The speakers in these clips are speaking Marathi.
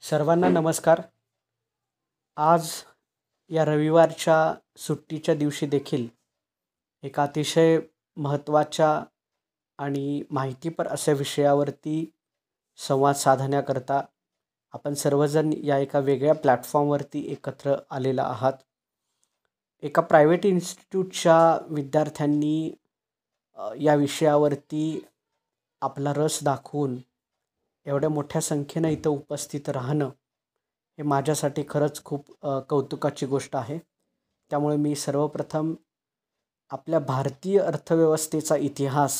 सर्वांना नमस्कार. आज या रविवारच्या सुट्टीच्या दिवशी देखील एका अतिशय महत्त्वाच्या आणि माहितीपर अशा विषयावरती संवाद साधण्याकरता आपण सर्वजण या एका वेगळ्या प्लॅटफॉर्मवरती एकत्र आलेला आहात. एका प्रायव्हेट इन्स्टिट्यूटच्या विद्यार्थ्यांनी या विषयावरती आपला रस दाखवून एवढ्या मोठ्या संख्येनं इथं उपस्थित राहणं हे माझ्यासाठी खरंच खूप कौतुकाची गोष्ट आहे. त्यामुळे मी सर्वप्रथम आपल्या भारतीय अर्थव्यवस्थेचा इतिहास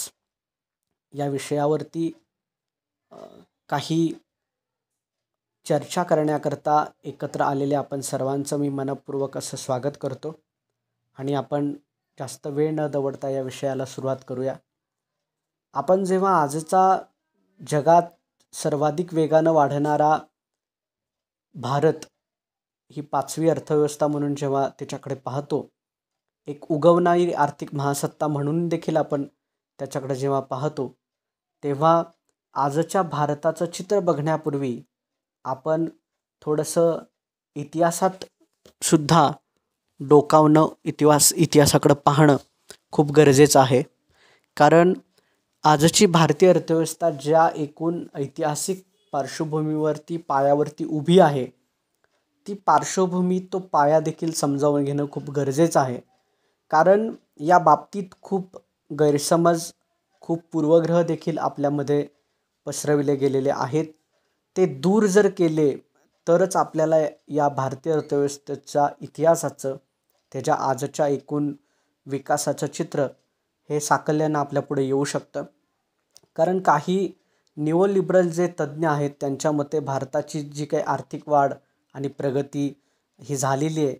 या विषयावरती काही चर्चा करण्याकरता एकत्र आलेल्या आपण सर्वांचं मी मनःपूर्वक असं स्वागत करतो आणि आपण जास्त वेळ न दवडता या विषयाला सुरुवात करूया. आपण जेव्हा आजचा जगात सर्वाधिक वेगानं वाढणारा भारत ही 5वी अर्थव्यवस्था म्हणून जेव्हा त्याच्याकडे पाहतो, एक उगवणारी आर्थिक महासत्ता म्हणून देखील आपण त्याच्याकडे जेव्हा पाहतो, तेव्हा आजच्या भारताचं चित्र बघण्यापूर्वी आपण थोडंसं इतिहासात सुद्धा डोकावणं, इतिहासाकडं पाहणं खूप गरजेचं आहे. कारण आजची भारतीय अर्थव्यवस्था ज्या एकूण ऐतिहासिक पार्श्वभूमीवरती पायावरती उभी आहे, ती पार्श्वभूमी तो पाया देखील समजावून घेणं खूप गरजेचं आहे. कारण या बाबतीत खूप गैरसमज, खूप पूर्वग्रह देखील आपल्यामध्ये पसरविले गेलेले आहेत. ते दूर जर केले तरच आपल्याला या भारतीय अर्थव्यवस्थेच्या इतिहासाचं, त्याच्या आजच्या एकूण विकासाचं चित्र हे साकल्यानं आपल्यापुढे येऊ शकतं. कारण काही निओलिबरल जे तज्ज्ञ आहेत त्यांच्या मते भारताची जी काही आर्थिक वाढ आणि प्रगती ही झालेली आहे,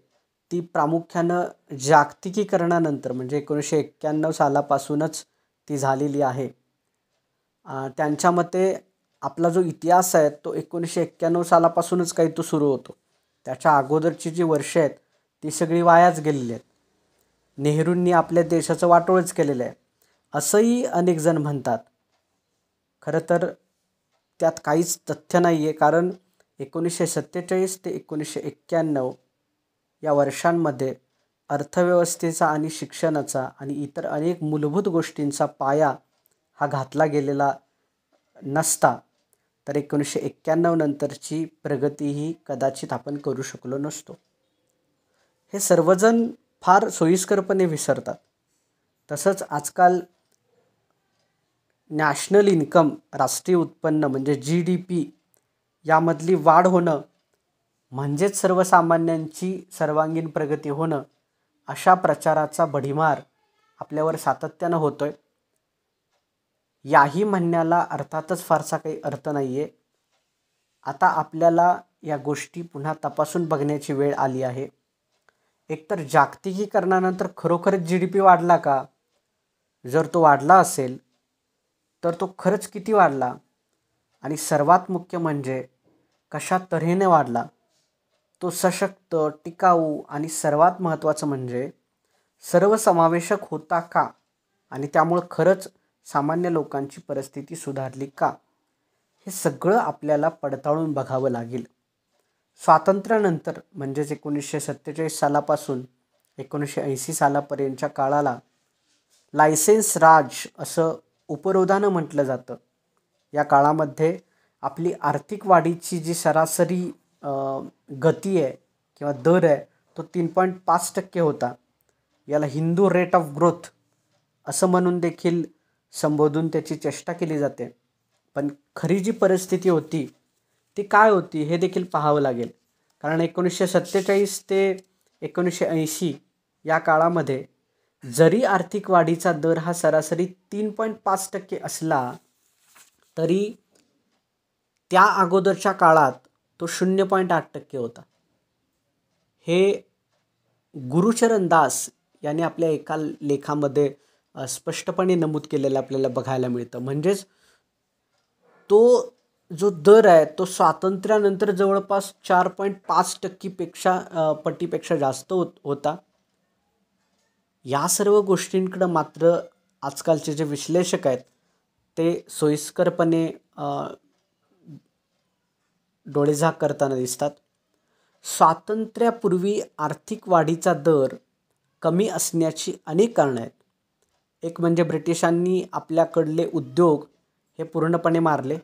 ती प्रामुख्यानं जागतिकीकरणानंतर म्हणजे 1991 सालापासूनच ती झालेली आहे. त्यांच्या मते आपला जो इतिहास आहे तो 1991 सालापासूनच काही तो सुरू होतो. त्याच्या अगोदरची जी वर्षं आहेत ती सगळी वायाच गेलेली आहेत. नेहरूंनी आपल्या देशाचं वाटोळच केलेलं आहे असंही अनेक जण म्हणतात. खरं तर त्यात काहीच तथ्य नाही आहे. कारण 1947 ते 1991 या वर्षांमध्ये अर्थव्यवस्थेचा आणि शिक्षणाचा आणि इतर अनेक मूलभूत गोष्टींचा पाया हा घातला गेलेला नसता तर 1991 नंतरची प्रगतीही कदाचित आपण करू शकलो नसतो. हे सर्वजण फार सोयीस्करपणे विसरतात. तसंच आजकाल नॅशनल इन्कम, राष्ट्रीय उत्पन्न म्हणजे GDP यामधली वाढ होणं म्हणजेच सर्वसामान्यांची सर्वांगीण प्रगती होणं, अशा प्रचाराचा भडीमार आपल्यावर सातत्यानं होतोय. याही म्हणण्याला अर्थातच फारसा काही अर्थ नाही आहे. आता आपल्याला या गोष्टी पुन्हा तपासून बघण्याची वेळ आली आहे. एकतर जागतिकीकरणानंतर खरोखरच GDP वाढला का? जर तो वाढला असेल तर तो खरंच किती वाढला? आणि सर्वात मुख्य म्हणजे कशा तऱ्हेने वाढला? तो सशक्त, टिकाऊ आणि सर्वात महत्त्वाचं म्हणजे सर्वसमावेशक होता का? आणि त्यामुळं खरंच सामान्य लोकांची परिस्थिती सुधारली का? हे सगळं आपल्याला पडताळून बघावं लागेल. स्वातंत्र्यानंतर म्हणजेच 1947 सालापासून 1980 सालापर्यंतच्या काळाला लायसेन्स राज असं उपरोधानं म्हटलं जातं. या काळामध्ये आपली आर्थिक वाढीची जी सरासरी गती आहे किंवा दर आहे तो 3.5% होता. याला हिंदू रेट ऑफ ग्रोथ असं म्हणून देखील संबोधून त्याची चेष्टा केली जाते. पण खरी जी परिस्थिती होती ती काय होती हे देखील पाहावं लागेल. कारण 1947 ते 1980 या काळामध्ये जरी आर्थिक वाढीचा दर हा सरासरी 3.5% असला तरी त्या अगोदरच्या काळात तो 0.8% होता. हे गुरुचरण दास यांनी आपल्या एका लेखामध्ये स्पष्टपणे नमूद केलेलं आपल्याला बघायला मिळतं. म्हणजेच तो जो दर आहे तो स्वातंत्र्यानंतर जवळपास 4.5% पटीपेक्षा जास्त होता. या सर्व गोष्टींकडं मात्र आजकालचे जे विश्लेषक आहेत ते सोयीस्करपणे डोळेझाक करताना दिसतात. स्वातंत्र्यापूर्वी आर्थिक वाढीचा दर कमी असण्याची अनेक कारणं आहेत. एक म्हणजे ब्रिटिशांनी आपल्याकडले उद्योग हे पूर्णपणे मारले.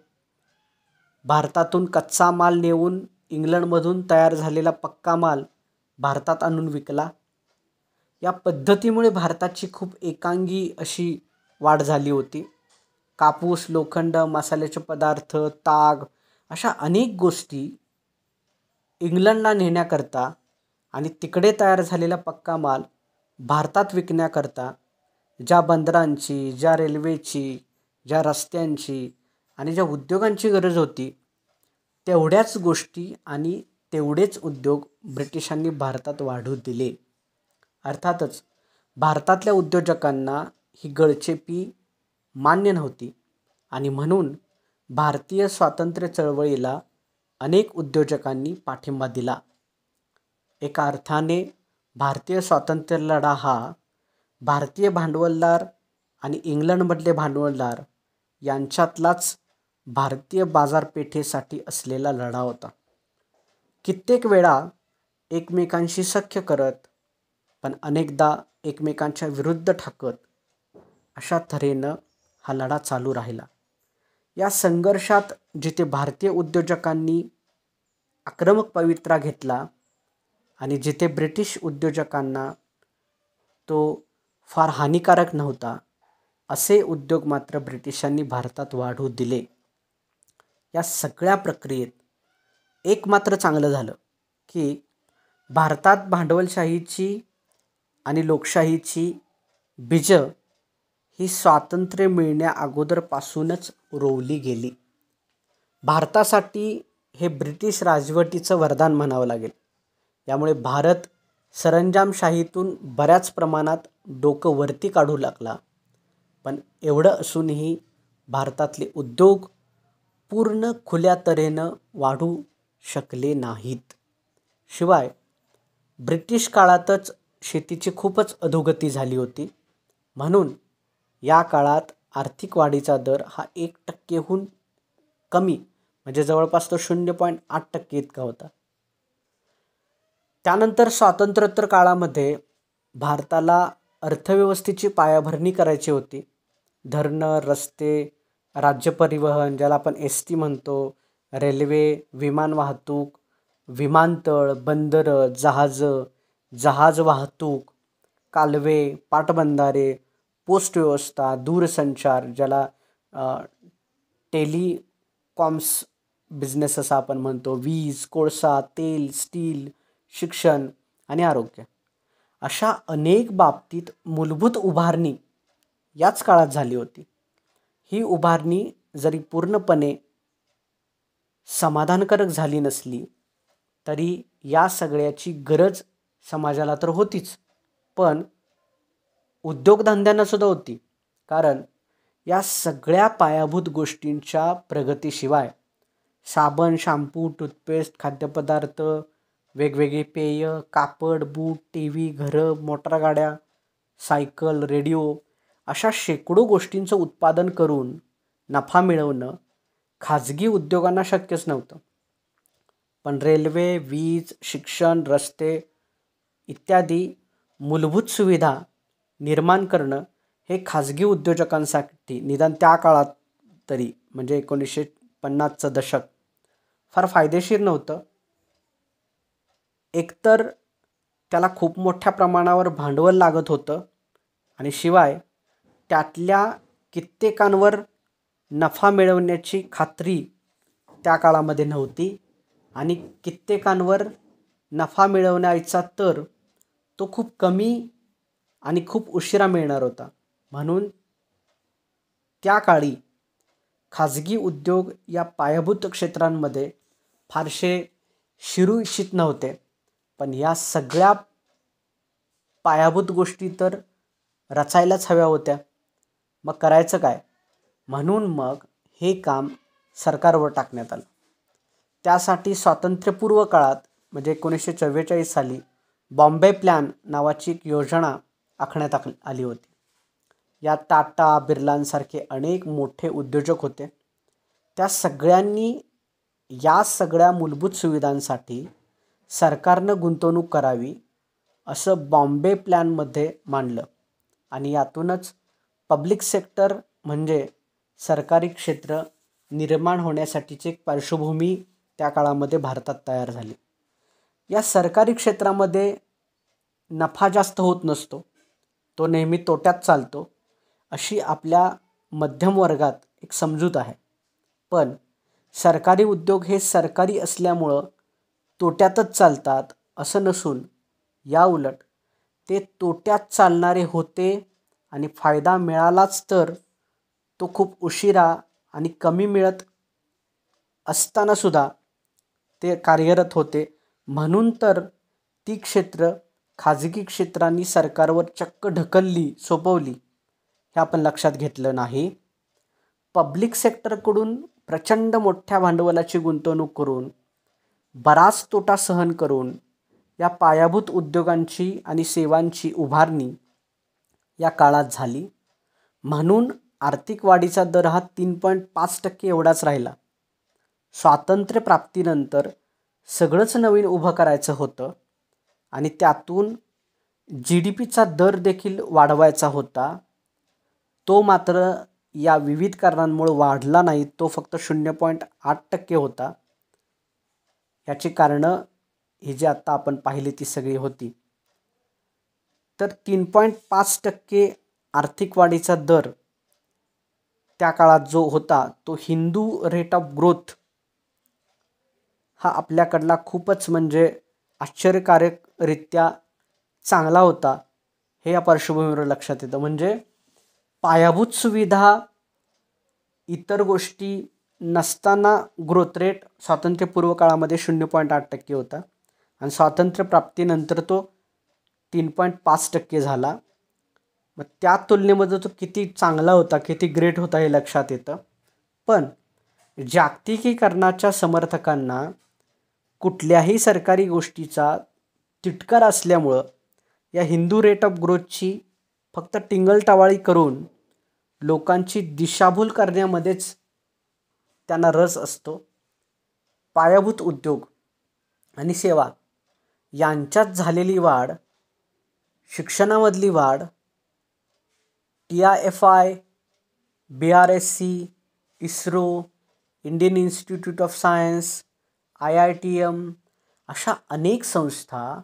भारतातून कच्चा माल नेऊन इंग्लंडमधून तयार झालेला पक्का माल भारतात आणून विकला. या पद्धतीमुळे भारताची खूप एकांगी अशी वाढ झाली होती. कापूस, लोखंड, मसाल्याचे पदार्थ, ताग अशा अनेक गोष्टी इंग्लंडला नेण्याकरता आणि तिकडे तयार झालेला पक्का माल भारतात विकण्याकरता ज्या बंदरांची, ज्या रेल्वेची, ज्या रस्त्यांची आणि ज्या उद्योगांची गरज होती, तेवढ्याच गोष्टी आणि तेवढेच उद्योग ब्रिटिशांनी भारतात वाढू दिले. अर्थातच भारतातल्या उद्योजकांना ही गळचेपी मान्य नव्हती आणि म्हणून भारतीय स्वातंत्र्य चळवळीला अनेक उद्योजकांनी पाठिंबा दिला. एका अर्थाने भारतीय स्वातंत्र्य लढा हा भारतीय भांडवलदार आणि इंग्लंडमधले भांडवलदार यांच्यातलाच भारतीय बाजारपेठेसाठी असलेला लढा होता. कित्येक वेळा एकमेकांशी सख्य करत पण अनेकदा एकमेकांच्या विरुद्ध ठाकत अशा तऱ्हेनं हा लढा चालू राहिला. या संघर्षात जिथे भारतीय उद्योजकांनी आक्रमक पवित्रा घेतला आणि जिथे ब्रिटिश उद्योजकांना तो फार हानिकारक नव्हता, असे उद्योग मात्र ब्रिटिशांनी भारतात वाढू दिले. या सगळ्या प्रक्रियेत एक मात्र चांगलं झालं की भारतात भांडवलशाहीची आणि लोकशाहीची बीजं ही स्वातंत्र्य मिळण्या अगोदरपासूनच रोवली गेली. भारतासाठी हे ब्रिटिश राजवटीचं वरदान म्हणावं लागेल. यामुळे भारत सरंजामशाहीतून बऱ्याच प्रमाणात डोकं वरती काढू लागला. पण एवढं असूनही भारतातले उद्योग पूर्ण खुल्या तऱ्हेनं वाढू शकले नाहीत. शिवाय ब्रिटिश काळातच शेतीची खूपच अधोगती झाली होती. म्हणून या काळात आर्थिक वाढीचा दर हा 1% कमी म्हणजे जवळपास तो 0.8% इतका होता. त्यानंतर स्वातंत्र्योत्तर काळामध्ये भारताला अर्थव्यवस्थेची पायाभरणी करायची होती. धरणं, रस्ते, राज्य परिवहन ज्याला आपण ST म्हणतो, रेल्वे, विमान वाहतूक, विमानतळ, बंदरं, जहाज वाहतूक, कालवे, पाटबंधारे, पोस्ट व्यवस्था, दूरसंचार ज्याला टेलिकॉम्स बिझनेस असं आपण म्हणतो, वीज, कोळसा, तेल, स्टील, शिक्षण आणि आरोग्य अशा अनेक बाबतीत मूलभूत उभारणी याच काळात झाली होती. ही उभारणी जरी पूर्णपणे समाधानकारक झाली नसली तरी या सगळ्याची गरज समाजाला तर होतीच, पण उद्योगधंद्यांना सुद्धा होती. कारण या सगळ्या पायाभूत गोष्टींच्या प्रगतीशिवाय साबण, शॅम्पू, टूथपेस्ट, खाद्यपदार्थ, वेगवेगळी पेय, कापड, बूट, TV, घरं, मोटारगाड्या, सायकल, रेडिओ अशा शेकडो गोष्टींचं उत्पादन करून नफा मिळवणं खाजगी उद्योगांना शक्यच नव्हतं. पण रेल्वे, वीज, शिक्षण, रस्ते इत्यादी मूलभूत सुविधा निर्माण करणं हे खाजगी उद्योजकांसाठी निदान त्या काळात तरी म्हणजे 1950चं दशक फार फायदेशीर नव्हतं. एकतर त्याला खूप मोठ्या प्रमाणावर भांडवल लागत होतं आणि शिवाय त्यातल्या कित्येकांवर नफा मिळवण्याची खात्री त्या काळामध्ये नव्हती आणि कित्येकांवर नफा मिळवण्याचा तर तो खूप कमी आणि खूप उशिरा मिळणार होता. म्हणून त्या काळी खाजगी उद्योग या पायाभूत क्षेत्रांमध्ये फारसे शिरू इच्छित नव्हते. पण या सगळ्या पायाभूत गोष्टी तर रचायलाच हव्या होत्या. मग करायचं काय? म्हणून मग हे काम सरकारवर टाकण्यात आलं. त्यासाठी स्वातंत्र्यपूर्व काळात म्हणजे 1944 साली बॉम्बे प्लॅन नावाची एक योजना आखण्यात आली होती. यात टाटा, बिर्लांसारखे अनेक मोठे उद्योजक होते. त्या सगळ्यांनी या सगळ्या मूलभूत सुविधांसाठी सरकारनं गुंतवणूक करावी असं बॉम्बे प्लॅनमध्ये मांडलं आणि यातूनच पब्लिक सेक्टर म्हणजे सरकारी क्षेत्र निर्माण होण्यासाठीची एक पार्श्वभूमी त्या काळामध्ये भारतात तयार झाली. या सरकारी क्षेत्रामध्ये नफा जास्त होत नसतो, तो नेहमी तोट्यात चालतो अशी आपल्या मध्यम वर्गात एक समजूत आहे. पण सरकारी उद्योग हे सरकारी असल्यामुळं तोट्यातच चालतात असं नसून याउलट ते तोट्यात चालणारे होते आणि फायदा मिळालाच तर तो खूप उशिरा आणि कमी मिळत असतानासुद्धा ते कार्यरत होते. म्हणून तर ती क्षेत्र खाजगी क्षेत्रांनी सरकारवर चक्क ढकलली, सोपवली हे आपण लक्षात घेतलं नाही. पब्लिक सेक्टरकडून प्रचंड मोठ्या भांडवलाची गुंतवणूक करून बराच तोटा सहन करून या पायाभूत उद्योगांची आणि सेवांची उभारणी या काळात झाली. म्हणून आर्थिक वाढीचा दर हा 3.5% एवढाच राहिला. स्वातंत्र्यप्राप्तीनंतर सगळंच नवीन उभं करायचं होतं आणि त्यातून GDPचा दर देखील वाढवायचा होता. तो मात्र या विविध कारणांमुळे वाढला नाही, तो फक्त 0.8% होता. याची कारणं ही जी आत्ता आपण पाहिली ती सगळी होती. तर 3.5% आर्थिक वाढीचा दर त्या काळात जो होता तो हिंदू रेट ऑफ ग्रोथ हा आपल्याकडला खूपच म्हणजे आश्चर्यकारकरित्या चांगला होता हे या पार्श्वभूमीवर लक्षात येतं. म्हणजे पायाभूत सुविधा इतर गोष्टी नसताना ग्रोथ रेट स्वातंत्र्यपूर्व काळामध्ये 0.8% होता आणि स्वातंत्र्यप्राप्तीनंतर तो 3.5% झाला. मग त्या तुलनेमध्ये तो किती चांगला होता, किती ग्रेट होता हे लक्षात येतं. पण जागतिकीकरणाच्या समर्थकांना कुठल्याही सरकारी गोष्टीचा तिटकार असल्यामुळं या हिंदू रेट ऑफ ग्रोथची फक्त टिंगलटावाळी करून लोकांची दिशाभूल करण्यामध्येच त्यांना रस असतो. पायाभूत उद्योग आणि सेवा यांच्यात झालेली वाढ, शिक्षणामधली वाढ, TIFI, BRSC, ISRO, Indian institute of science, IITM अशा अनेक संस्था,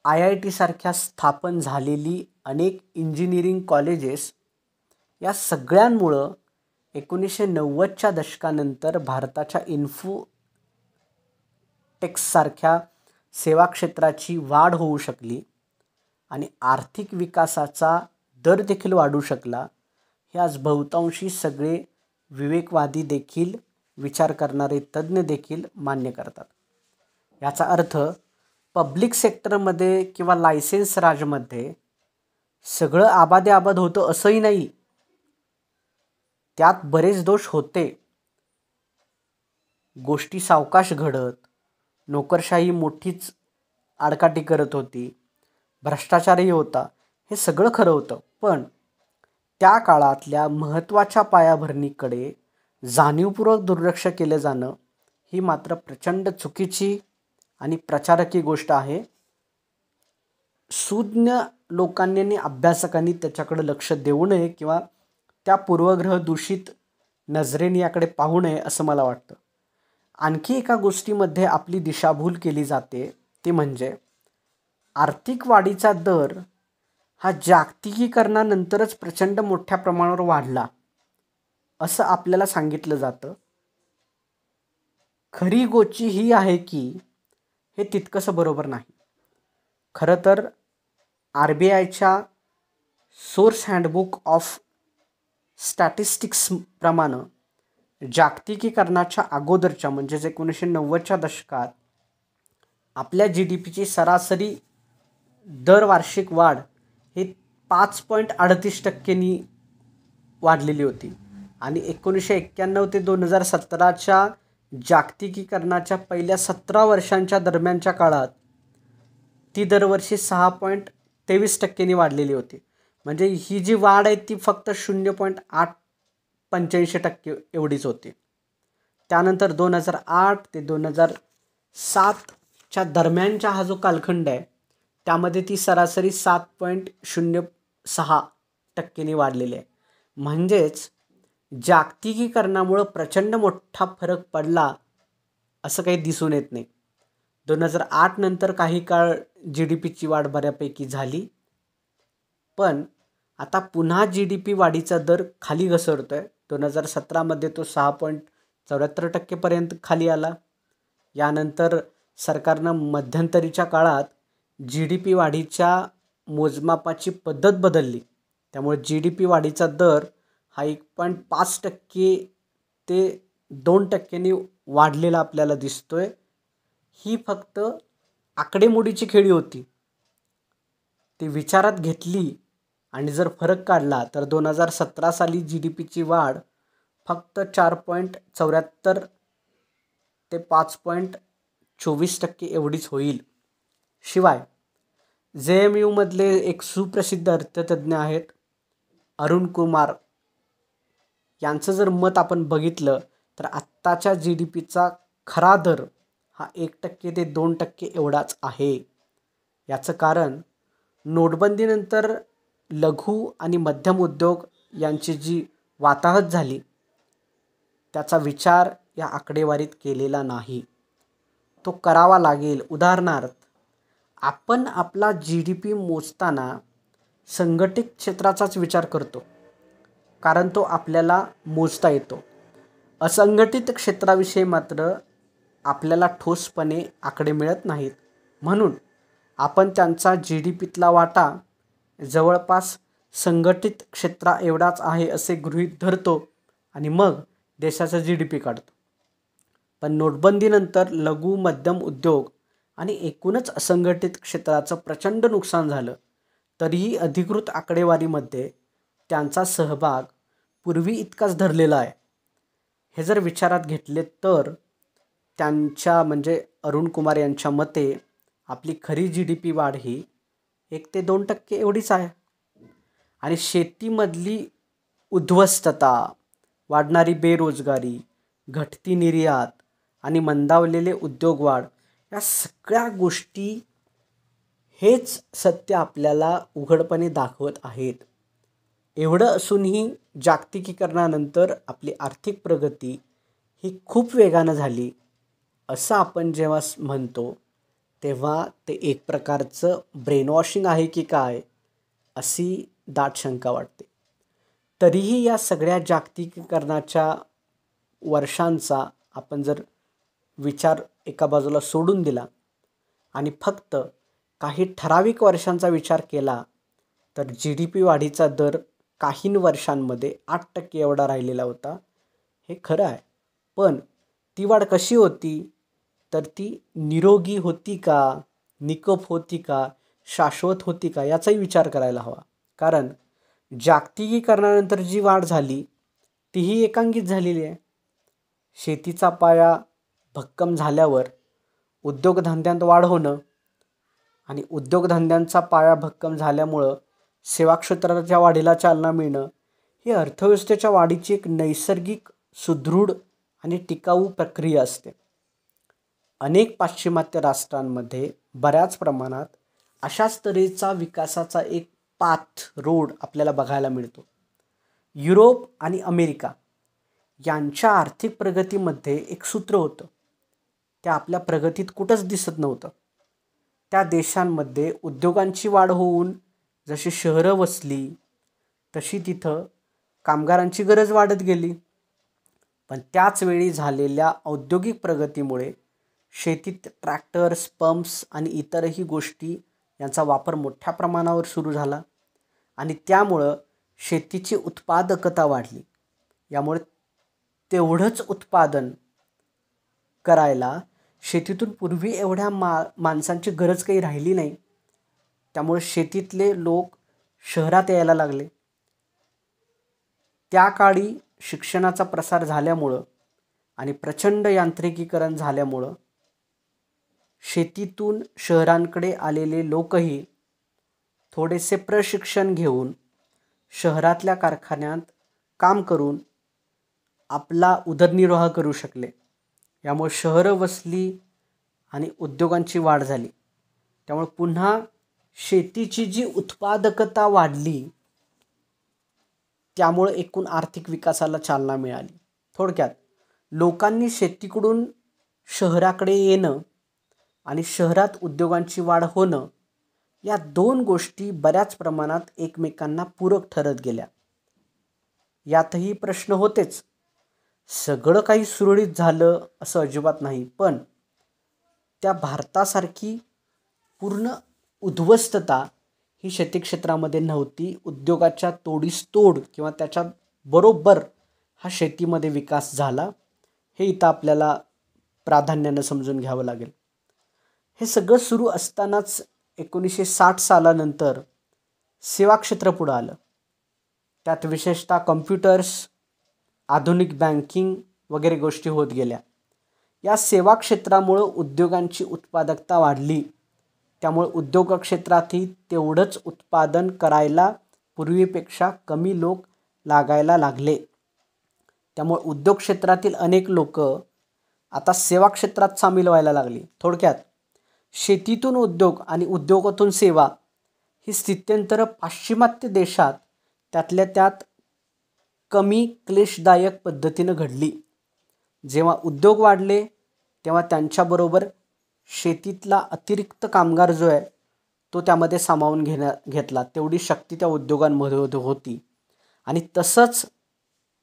IIT सारख्या स्थापन झालेली अनेक इंजिनिअरिंग कॉलेजेस या सगळ्यांमुळं 1990च्या दशकानंतर भारताच्या इन्फोटेक्ससारख्या सेवा क्षेत्राची वाढ होऊ शकली आणि आर्थिक विकासाचा दर देखील वाढू शकला. हे आज बहुतांशी सगळे विवेकवादी देखील, विचार करणारे तज्ज्ञ देखील मान्य करतात. याचा अर्थ पब्लिक सेक्टरमध्ये किंवा लायसेन्स राजमध्ये सगळं आबाद होतं असंही नाही. त्यात बरेच दोष होते. गोष्टी सावकाश घडत, नोकरशाही मोठीच आडकाठी करत होती, भ्रष्टाचारही होता, हे सगळं खरं होतं. पण त्या काळातल्या महत्त्वाच्या पायाभरणीकडे जाणीवपूर्वक दुर्लक्ष केलं जाणं ही मात्र प्रचंड चुकीची आणि प्रचारकी गोष्ट आहे. सुज्ञ लोकांनी आणि अभ्यासकांनी त्याच्याकडे लक्ष देऊ नये किंवा त्या पूर्वग्रह दूषित नजरेने याकडे पाहू नये असं मला वाटतं. आणखी एका गोष्टीमध्ये आपली दिशाभूल केली जाते ती म्हणजे आर्थिक वाढीचा दर हा जागतिकीकरणानंतरच प्रचंड मोठ्या प्रमाणावर वाढला असं आपल्याला सांगितलं जातं. खरी गोष्ट ही आहे की हे तितकंसं बरोबर नाही. खरं तर RBIच्या सोर्स हँडबुक ऑफ स्टॅटिस्टिक्स प्रमाणे जागतिकीकरणाच्या अगोदरच्या म्हणजेच 1990च्या दशकात आपल्या GDPची सरासरी दर वार्षिक वाढ ही 5.38%नी वाढलेली होती आणि 1991 ते 2017च्या जागतिकीकरणाच्या पहिल्या 17 वर्षांच्या दरम्यानच्या काळात ती दरवर्षी 6.23%नी वाढलेली होती. म्हणजे ही जी वाढ आहे ती फक्त 0.885% एवढीच होती. त्यानंतर 2008 ते 2007च्या दरम्यानचा हा जो कालखंड आहे त्यामध्ये ती सरासरी 7.06% वाढलेली आहे. म्हणजेच जागतिकीकरणामुळं प्रचंड मोठा फरक पडला असं काही दिसून येत नाही. 2008 नंतर काही काळ GDPची वाढ बऱ्यापैकी झाली, पण आता पुन्हा GDP वाढीचा दर खाली घसरतो आहे. 2017मध्ये तो 6.74% पर्यंत खाली आला. यानंतर सरकारनं मध्यंतरीच्या काळात GDP वाढीच्या मोजमापाची पद्धत बदलली. त्यामुळे GDP वाढीचा दर हा 1.5% ते 2%नी वाढलेला आपल्याला दिसतोय. ही फक्त आकडेमोडीची खेळी होती. ती विचारात घेतली आणि जर फरक काढला तर 2017 साली GDPची वाढ फक्त 4.74 ते 5.24% एवढीच होईल. शिवाय JMUमधले एक सुप्रसिद्ध अर्थतज्ज्ञ आहेत अरुण कुमार, यांचं जर मत आपण बघितलं तर आत्ताच्या GDPचा खरा दर हा 1% ते 2% एवढाच आहे. याचं कारण नोटबंदीनंतर लघु आणि मध्यम उद्योग यांची जी वाताहत झाली त्याचा विचार या आकडेवारीत केलेला नाही. तो करावा लागेल. उदाहरणार्थ, आपण आपला GDP मोजताना संघटित क्षेत्राचाच विचार करतो, कारण तो आपल्याला मोजता येतो. असंघटित क्षेत्राविषयी मात्र आपल्याला ठोसपणे आकडे मिळत नाहीत. म्हणून आपण त्यांचा GDPतला वाटा जवळपास संघटित क्षेत्रा एवढाच आहे असे गृहीत धरतो आणि मग देशाचा GDP काढतो. पण नोटबंदीनंतर लघु मध्यम उद्योग आणि एकूणच असंघटित क्षेत्राचं प्रचंड नुकसान झालं, तरीही अधिकृत आकडेवारीमध्ये त्यांचा सहभाग पूर्वी इतकाच धरलेला आहे. हे जर विचारात घेतले तर त्यांच्या म्हणजे अरुण कुमार यांच्या मते आपली खरी GDP वाढ ही 1 ते 2% एवढीच आहे. आणि शेतीमधली उद्ध्वस्तता, वाढणारी बेरोजगारी, घटती निर्यात आणि मंदावलेले उद्योगवाढ या सगळ्या गोष्टी हेच सत्य आपल्याला उघडपणे दाखवत आहेत. एवढं असूनही जागतिकीकरणानंतर आपली आर्थिक प्रगती ही खूप वेगानं झाली असं आपण जेव्हा म्हणतो तेव्हा ते एक प्रकारचं ब्रेनवॉशिंग आहे की काय अशी दाट शंका वाटते. तरीही या सगळ्या जागतिकीकरणाच्या वर्षांचा आपण जर विचार एका बाजूला सोडून दिला आणि फक्त काही ठराविक वर्षांचा विचार केला तर GDP वाढीचा दर काही वर्षांमध्ये 8% एवढा राहिलेला होता. हे खरं आहे. पण ती वाढ कशी होती? तर ती निरोगी होती का, निकोप होती का, शाश्वत होती का याचाही विचार करायला हवा. कारण जागतिकीकरणानंतर जी वाढ झाली तीही एकांकित झालेली आहे. शेतीचा पाया भक्कम झाल्यावर उद्योगधंद्यात वाढ होणं आणि उद्योगधंद्यांचा पाया भक्कम झाल्यामुळं सेवा क्षेत्राच्या वाढीला चालना मिळणं ही अर्थव्यवस्थेच्या वाढीची एक नैसर्गिक, सुदृढ आणि टिकाऊ प्रक्रिया असते. अनेक पाश्चिमात्य राष्ट्रांमध्ये बऱ्याच प्रमाणात अशाच तऱ्हेचा विकासाचा एक रोड आपल्याला बघायला मिळतो. युरोप आणि अमेरिका यांच्या आर्थिक प्रगतीमध्ये एक सूत्र होतं. त्या आपल्या प्रगतीत कुठंच दिसत नव्हतं. त्या देशांमध्ये उद्योगांची वाढ होऊन जशी शहरं वसली तशी तिथं कामगारांची गरज वाढत गेली. पण त्याच वेळी झालेल्या औद्योगिक प्रगतीमुळे शेतीत ट्रॅक्टर्स, पंप्स आणि इतरही गोष्टी यांचा वापर मोठ्या प्रमाणावर सुरू झाला आणि त्यामुळं शेतीची उत्पादकता वाढली. यामुळे तेवढंच उत्पादन करायला शेतीतून पूर्वी एवढ्या माणसांची गरज काही राहिली नाही. त्यामुळे शेतीतले लोक शहरात यायला लागले. त्या काळी शिक्षणाचा प्रसार झाल्यामुळं आणि प्रचंड यांत्रिकीकरण झाल्यामुळं शेतीतून शहरांकडे आलेले लोकही थोडेसे प्रशिक्षण घेऊन शहरातल्या कारखान्यात काम करून आपला उदरनिर्वाह करू शकले. यामुळे शहरं वसली आणि उद्योगांची वाढ झाली. त्यामुळे पुन्हा शेतीची जी उत्पादकता वाढली, त्यामुळे एकूण आर्थिक विकासाला चालना मिळाली. थोडक्यात लोकांनी शेतीकडून शहराकडे येणं आणि शहरात उद्योगांची वाढ होणं, या दोन गोष्टी बऱ्याच प्रमाणात एकमेकांना पूरक ठरत गेल्या. यातही प्रश्न होतेच. सगळं काही सुरळीत झालं असं अजिबात नाही, पण त्या भारतासारखी पूर्ण उद्ध्वस्तता ही शेती क्षेत्रामध्ये नव्हती. उद्योगाच्या तोडीस तोड किंवा त्याच्या बरोबर हा शेतीमध्ये विकास झाला, हे इथं आपल्याला प्राधान्यानं समजून घ्यावं लागेल. हे सगळं सुरू असतानाच 1960 सालानंतर सेवा क्षेत्र पुढं आलं. त्यात विशेषतः कम्प्युटर्स, आधुनिक बँकिंग वगैरे गोष्टी होत गेल्या. या सेवा क्षेत्रामुळं उद्योगांची उत्पादकता वाढली. त्यामुळे उद्योग क्षेत्रातही तेवढंच उत्पादन करायला पूर्वीपेक्षा कमी लोक लागायला लागले. त्यामुळे उद्योग क्षेत्रातील अनेक लोक आता सेवा क्षेत्रात सामील व्हायला लागली. थोडक्यात शेतीतून उद्योग आणि उद्योगातून सेवा ही स्थित्यंतरं पाश्चिमात्य देशात त्यातल्या त्यात कमी क्लेशदायक पद्धतीनं घडली. जेव्हा उद्योग वाढले तेव्हा त्यांच्याबरोबर शेतीतला अतिरिक्त कामगार जो आहे तो त्यामध्ये सामावून घेतला. तेवढी शक्ती त्या उद्योगांमध्ये होती. आणि तसंच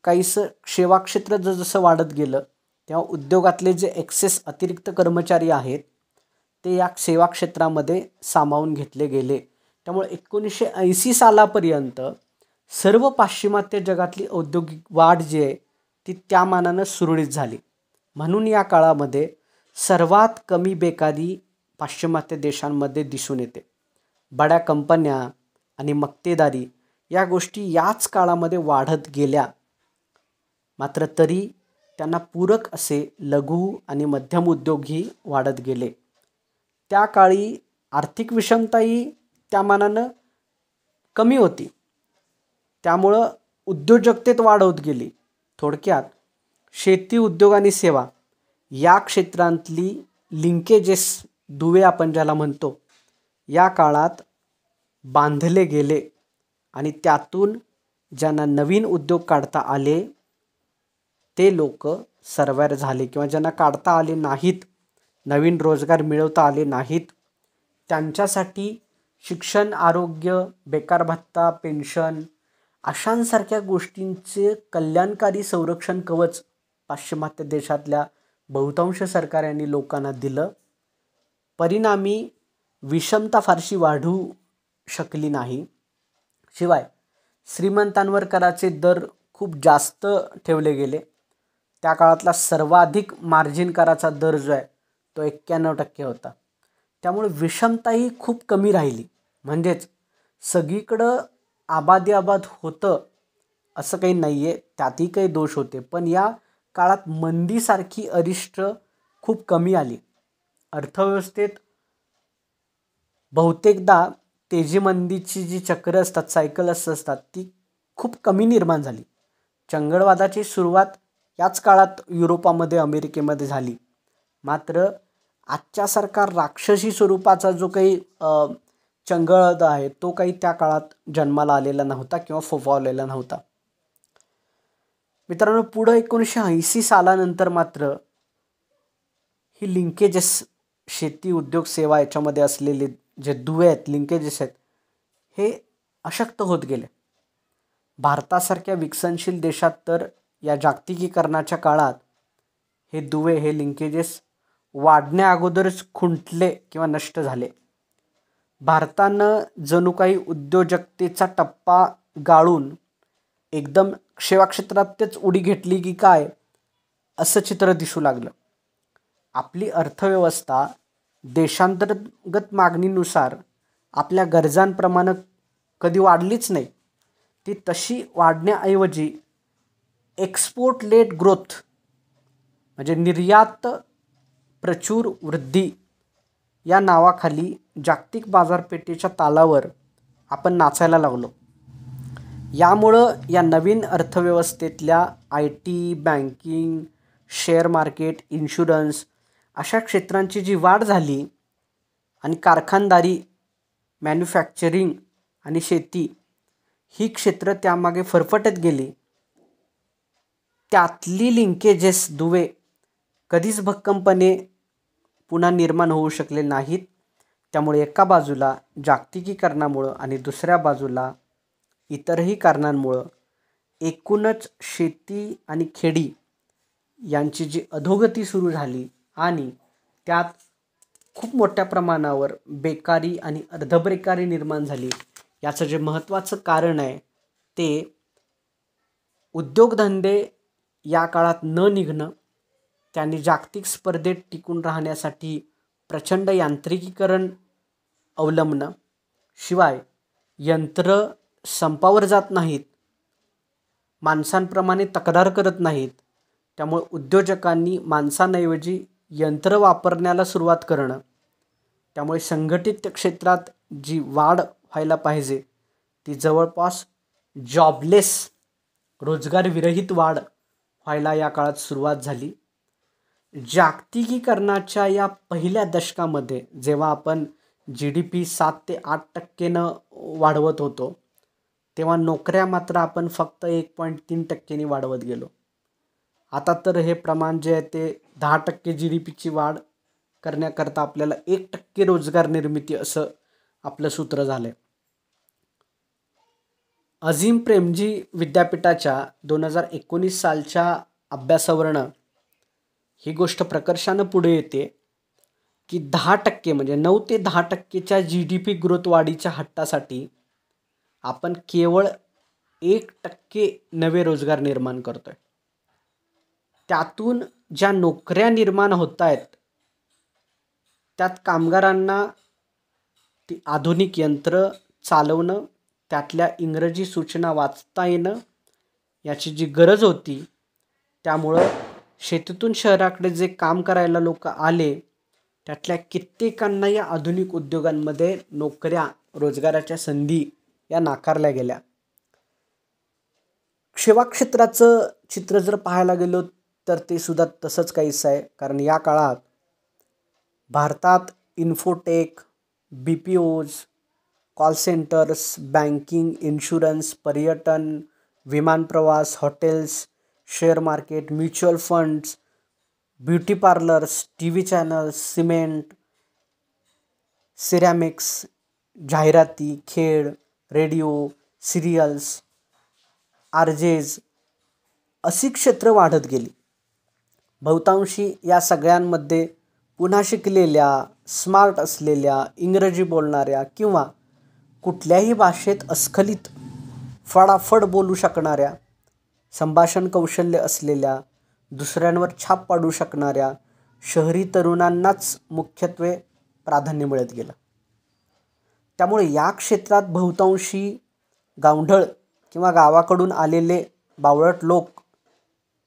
काहीसं सेवा क्षेत्र जसं वाढत गेलं तेव्हा उद्योगातले जे एक्सेस अतिरिक्त कर्मचारी आहेत ते या सेवा क्षेत्रामध्ये सामावून घेतले गेले. त्यामुळे 1980 सालापर्यंत सर्व पाश्चिमात्य जगातली औद्योगिक वाढ जी आहे ती त्या मानानं सुरळीत झाली. म्हणून या काळामध्ये सर्वात कमी बेकारी पाश्चिमात्य देशांमध्ये दिसून येते. बड्या कंपन्या आणि मक्तेदारी या गोष्टी याच काळामध्ये वाढत गेल्या. मात्र तरी त्यांना पूरक असे लघु आणि मध्यम उद्योगही वाढत गेले. त्या काळी आर्थिक विषमताही त्या मानानं कमी होती. त्यामुळं उद्योजकतेत वाढ होत गेली. थोडक्यात शेती, उद्योग आणि सेवा या क्षेत्रांतली लिंकेजेस, दुवे आपण ज्याला म्हणतो, या काळात बांधले गेले आणि त्यातून ज्यांना नवीन उद्योग काढता आले ते लोक सर्वायर झाले, किंवा ज्यांना काढता आले नाहीत, नवीन रोजगार मिळवता आले नाहीत, त्यांच्यासाठी शिक्षण, आरोग्य, बेकार भत्ता, पेन्शन अशांसारख्या गोष्टींचे कल्याणकारी संरक्षण कवच पाश्चिमात्य देशातल्या बहुतांश सरकारांनी लोकांना दिलं. परिणामी विषमता फारशी वाढू शकली नाही. शिवाय श्रीमंतांवर कराचे दर खूप जास्त ठेवले गेले. त्या काळातला सर्वाधिक मार्जिन कराचा दर जो आहे तो 91% होता. त्यामुळे विषमताही खूप कमी राहिली. म्हणजेच सगळीकडं आबादी आबाद होतं असं काही नाही आहे, त्यातही काही दोष होते, पण या काळात मंदीसारखी अरिष्ट खूप कमी आली. अर्थव्यवस्थेत बहुतेकदा तेजी मंदीची जी चक्र असतात, सायकल्स असतात, ती खूप कमी निर्माण झाली. चंगळवादाची सुरुवात याच काळात युरोपामध्ये, अमेरिकेमध्ये झाली. मात्र आजच्यासारखा राक्षसी स्वरूपाचा जो काही चंगळवाद आहे तो काही त्या काळात जन्माला आलेला नव्हता किंवा फोफावलेला नव्हता. मित्रांनो, पुढं 1980 सालानंतर मात्र ही लिंकेजेस, शेती, उद्योग, सेवा याच्यामध्ये असलेले जे दुवे आहेत, लिंकेजेस आहेत, हे अशक्त होत गेले. भारतासारख्या विकसनशील देशात तर या जागतिकीकरणाच्या काळात हे दुवे, हे लिंकेजेस वाढण्या अगोदरच खुंटले किंवा नष्ट झाले. भारतानं जणू काही उद्योजकतेचा टप्पा गाळून एकदम सेवा क्षेत्रातच उडी घेतली की काय असं चित्र दिसू लागलं. आपली अर्थव्यवस्था देशांतर्गत मागणीनुसार आपल्या गरजांप्रमाणे कधी वाढलीच नाही. ती तशी वाढण्याऐवजी एक्सपोर्ट लेट ग्रोथ म्हणजे निर्यात प्रचूर वृद्धी या नावाखाली जागतिक बाजारपेठेच्या तालावर आपण नाचायला लागलो. यामुळं या नवीन अर्थव्यवस्थेतल्या IT, banking, share market, insurance अशा क्षेत्रांची जी वाढ झाली आणि कारखानदारी, मॅन्युफॅक्चरिंग आणि शेती ही क्षेत्र त्यामागे फरफटत गेली, त्यातली लिंकेजेस दुवे कधीच भक्कमपणे पुन्हा निर्माण होऊ शकले नाहीत. त्यामुळे एका बाजूला जागतिकीकरणामुळं आणि दुसऱ्या बाजूला इतरही कारणांमुळं एकूणच शेती आणि खेडी यांची जी अधोगती सुरू झाली आणि त्यात खूप मोठ्या प्रमाणावर बेकारी आणि अर्धबेकारी निर्माण झाली. याचं जे महत्त्वाचं कारण आहे ते उद्योगधंदे या काळात न निघणं, त्यांनी जागतिक स्पर्धेत टिकून राहण्यासाठी प्रचंड यांत्रिकीकरण अवलंबणं, शिवाय यंत्र संपावर जात नाहीत, माणसांप्रमाणे तक्रार करत नाहीत. त्यामुळे उद्योजकांनी माणसांऐवजी यंत्र वापरण्याला सुरुवात करणं, त्यामुळे संघटित क्षेत्रात जी वाढ व्हायला पाहिजे ती जवळपास जॉबलेस, रोजगारविरहित वाढ व्हायला या काळात सुरुवात झाली. जागतिकीकरणाच्या या पहिल्या दशकामध्ये जेव्हा आपण GDP 7 ते 8% वाढवत होतो, तेव्हा नोकऱ्या मात्र आपण फक्त 1.3% वाढवत गेलो. आता तर हे प्रमाण जे आहे ते 10% GDPची वाढ करण्याकरता आपल्याला 1% रोजगार निर्मिती असं आपलं सूत्र झालं आहे. अझीम प्रेमजी विद्यापीठाच्या 2019 सालच्या अभ्यासावरनं ही गोष्ट प्रकर्षानं पुढे येते की 10% म्हणजे 9 ते 10%च्या GDP ग्रोथ वाढीच्या हट्टासाठी आपण केवळ 1% नवे रोजगार निर्माण करतोय. त्यातून ज्या नोकऱ्या निर्माण होत आहेत त्यात कामगारांना ती आधुनिक यंत्र चालवणं, त्यातल्या इंग्रजी सूचना वाचता येणं याची जी गरज होती, त्यामुळं शेतीतून शहराकडे जे काम करायला लोक आले त्यातल्या कित्येकांना या आधुनिक उद्योगांमध्ये नोकऱ्या, रोजगाराच्या संधी या नाकारल्या गेल्या. सेवा क्षेत्राचं चित्र जर पाहायला गेलो तर ते सुद्धा तसंच काहीसं आहे. कारण या काळात भारतात इन्फोटेक, BPOज, कॉल सेंटर्स, बँकिंग, इन्शुरन्स, पर्यटन, विमान प्रवास, hotels, share market, mutual funds, beauty parlours, TV channels, cement, ceramics, जाहिराती, खेळ, रेडिओ, सिरियल्स, RJs अशी क्षेत्र वाढत गेली. बहुतांशी या सगळ्यांमध्ये पुन्हा शिकलेल्या, स्मार्ट असलेल्या, इंग्रजी बोलणाऱ्या किंवा कुठल्याही भाषेत अस्खलित फडाफड बोलू शकणाऱ्या, संभाषण कौशल्य असलेल्या, दुसऱ्यांवर छाप पाडू शकणाऱ्या शहरी तरुणांनाच मुख्यत्वे प्राधान्य मिळत गेलं. त्यामुळे या क्षेत्रात बहुतांशी गावढळ किंवा गावाकडून आलेले बावळट लोक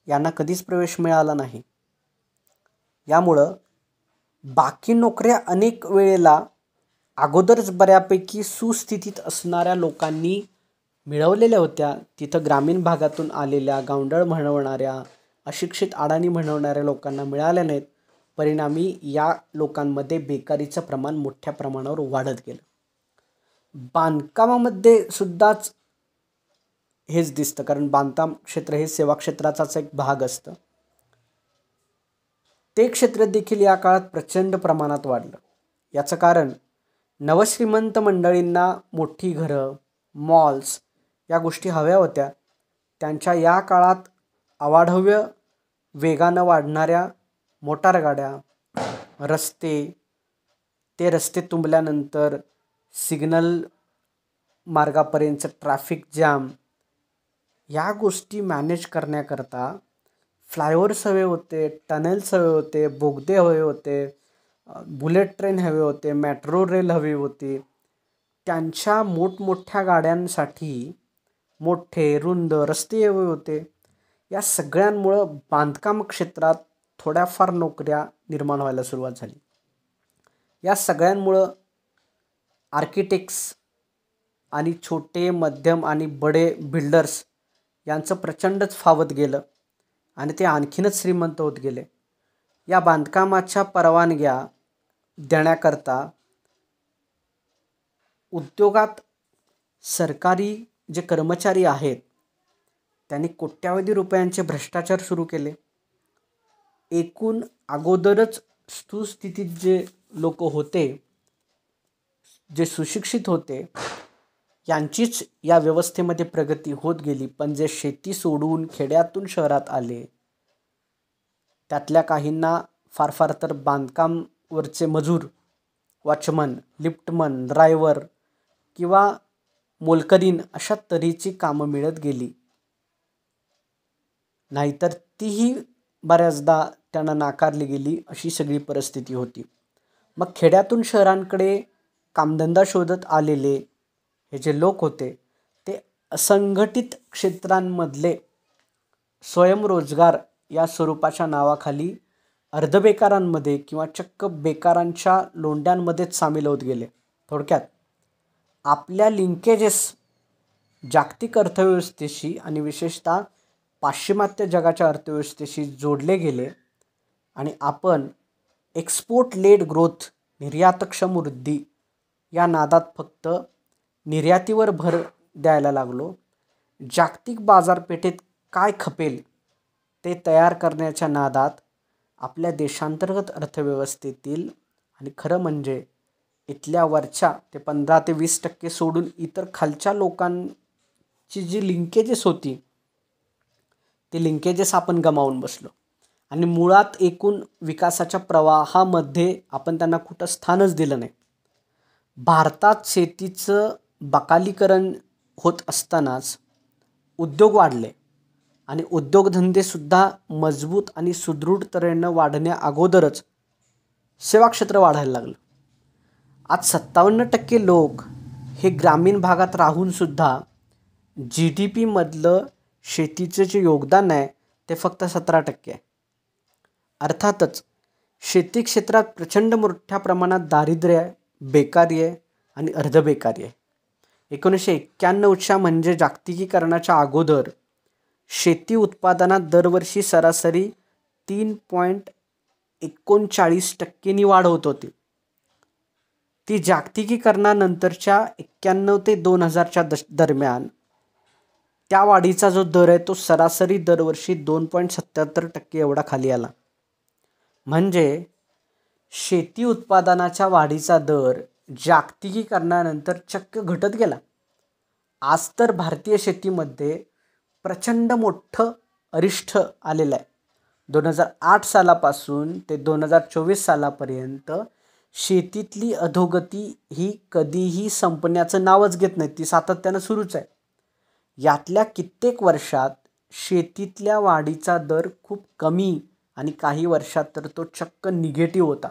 यांना कधीच प्रवेश मिळाला नाही. यामुळं बाकी नोकऱ्या अनेक वेळेला अगोदरच बऱ्यापैकी सुस्थितीत असणाऱ्या लोकांनी मिळवलेल्या होत्या. तिथं ग्रामीण भागातून आलेल्या, गावढळ म्हणवणाऱ्या, अशिक्षित अडाणी म्हणवणाऱ्या लोकांना मिळाल्या नाहीत. परिणामी या लोकांमध्ये बेकारीचं प्रमाण मोठ्या प्रमाणावर वाढत गेलं. बांधकामामध्ये सुद्धाच हेच दिसतं, कारण बांधकाम क्षेत्र हे सेवा क्षेत्राचाच एक भाग असतं. ते क्षेत्र देखील या काळात प्रचंड प्रमाणात वाढलं. याचं कारण नवश्रीमंत मंडळींना मोठी घरं, मॉल्स या गोष्टी हव्या होत्या. त्यांच्या या काळात अवाढव्य वेगानं वाढणाऱ्या मोटारगाड्या, रस्ते, ते रस्ते तुंबल्यानंतर सिग्नल मार्गापर्यंतचं ट्रॅफिक जॅम या गोष्टी मॅनेज करण्याकरता फ्लायओव्हर्स हवे होते, टनेल्स हवे होते, बोगदे हवे होते, बुलेट ट्रेन हवे होते, मेट्रो रेल हवी होती. त्यांच्या मोठमोठ्या गाड्यांसाठी मोठे रुंद रस्ते हवे होते. या सगळ्यांमुळं बांधकाम क्षेत्रात थोड्याफार नोकऱ्या निर्माण व्हायला सुरुवात झाली. या सगळ्यांमुळं आर्किटेक्ट्स आणि छोटे, मध्यम आणि बडे बिल्डर्स यांचं प्रचंडच फावत गेलं. आणि ते आणखीनच श्रीमंत होत गेले. या बांधकामाच्या परवानग्या देण्याकरता उद्योगात सरकारी जे कर्मचारी आहेत त्यांनी कोट्यावधी रुपयांचे भ्रष्टाचार सुरू केले. एकूण अगोदरच सुस्थितीत जे लोक होते, जे सुशिक्षित होते, यांचीच या व्यवस्थेमध्ये प्रगती होत गेली. पण जे शेती सोडून खेड्यातून शहरात आले, त्यातल्या काहींना फार फार तर बांधकामवरचे मजूर, वॉचमन, लिफ्टमन, ड्रायव्हर किंवा मोलकरीण अशा तऱ्हेची कामं मिळत गेली. नाहीतर तीही बऱ्याचदा त्यांना नाकारली गेली, अशी सगळी परिस्थिती होती. मग खेड्यातून शहरांकडे कामधंदा शोधत आलेले हे जे लोक होते ते असंघटित क्षेत्रांमधले स्वयंरोजगार या स्वरूपाच्या नावाखाली अर्धबेकारांमध्ये किंवा चक्क बेकारांच्या लोंढ्यांमध्येच सामील होत गेले. थोडक्यात आपल्या लिंकेजेस जागतिक अर्थव्यवस्थेशी आणि विशेषतः पाश्चिमात्य जगाच्या अर्थव्यवस्थेशी जोडले गेले आणि आपण एक्सपोर्ट लेड ग्रोथ, निर्यातक्षम वृद्धी या नादात फक्त निर्यातीवर भर द्यायला लागलो. जागतिक बाजारपेठेत काय खपेल ते तयार करण्याच्या नादात आपल्या देशांतर्गत अर्थव्यवस्थेतील आणि खरं म्हणजे इथल्या वरच्या ते 15 ते 20% सोडून इतर खालच्या लोकांची जी लिंकेजेस होती ती लिंकेजेस आपण गमावून बसलो आणि मुळात एकूण विकासाच्या प्रवाहामध्ये आपण त्यांना कुठं स्थानच दिलं नाही. भारतात शेतीचं बकालीकरण होत असतानाच उद्योग वाढले आणि उद्योगधंदेसुद्धा मजबूत आणि सुदृढ तऱ्हेनं वाढण्या अगोदरच सेवा क्षेत्र वाढायला लागलं. आज 57% लोक हे ग्रामीण भागात राहूनसुद्धा GDP मधलं शेतीचं जे योगदान आहे ते फक्त 17% आहे. अर्थातच शेती क्षेत्रात प्रचंड मोठ्या प्रमाणात दारिद्र्य आहे, बेकारी आहे आणि अर्धबेकारी आहे. 1991च्या म्हणजे जागतिकीकरणाच्या अगोदर शेती उत्पादनात दरवर्षी सरासरी 3.39% वाढ होत होती. ती जागतिकीकरणानंतरच्या 91 ते 2000च्या दरम्यान त्या वाढीचा जो दर आहे तो सरासरी दरवर्षी 2.77% एवढा खाली आला. म्हणजे शेती उत्पादनाच्या वाढीचा दर जागतिकीकरणानंतर चक्क घटत गेला. आज तर भारतीय शेतीमध्ये प्रचंड मोठं अरिष्ठ आलेलं आहे. 2008 सालापासून ते 2024 सालापर्यंत शेतीतली अधोगती ही कधीही संपण्याचं नावच घेत नाही, ती सातत्यानं सुरूच आहे. यातल्या कित्येक वर्षात शेतीतल्या वाढीचा दर खूप कमी आणि काही वर्षात तर तो चक्क निगेटिव्ह होता.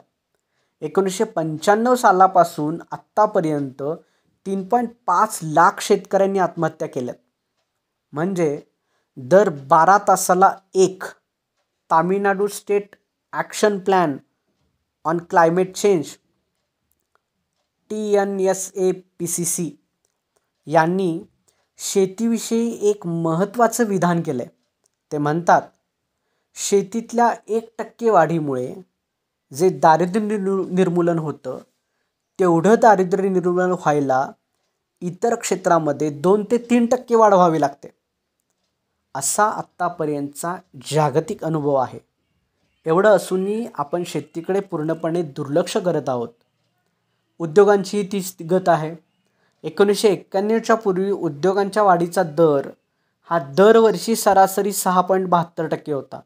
1995 सालापासून आत्तापर्यंत 3.5 लाख शेतकऱ्यांनी आत्महत्या केल्यात. म्हणजे दर 12 तासाला एक. Tamil Nadu state action plan on climate change TNSAPCC यांनी शेतीविषयी एक महत्त्वाचं विधान केलं आहे. ते म्हणतात शेतीतल्या 1% वाढीमुळे जे दारिद्र्य निर्मूलन होतं तेवढं दारिद्र्य निर्मूलन व्हायला इतर क्षेत्रामध्ये 2 ते 3% वाढ व्हावी लागते. असा आत्तापर्यंतचा जागतिक अनुभव आहे. एवढं असूनही आपण शेतीकडे पूर्णपणे दुर्लक्ष करत आहोत. उद्योगांचीही तीच गत आहे. 1991च्या पूर्वी उद्योगांच्या वाढीचा दर हा दरवर्षी सरासरी 6.72% होता.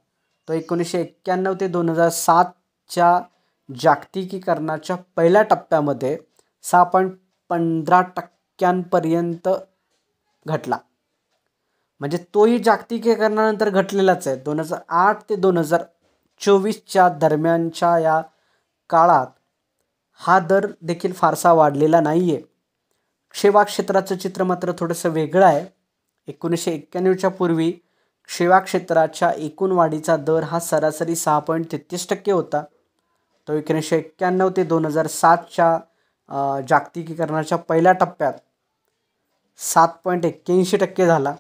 तो 1991 ते 2007च्या जागतिकीकरणाच्या पहिल्या टप्प्यामध्ये 6.15% घटला. म्हणजे तोही जागतिकीकरणानंतर घटलेलाच आहे. 2008 ते 2024च्या दरम्यानच्या या काळात हा दर देखील फारसा वाढलेला नाही आहे. सेवा क्षेत्राचं चित्र मात्र थोडंसं वेगळं आहे. 1991च्या पूर्वी सेवा क्षेत्राच्या एकूण वाढीचा दर हा सरासरी 6.33% होता. तो 1991 ते 2007च्या जागतिकीकरणाच्या पहिल्या टप्प्यात 7.81% झाला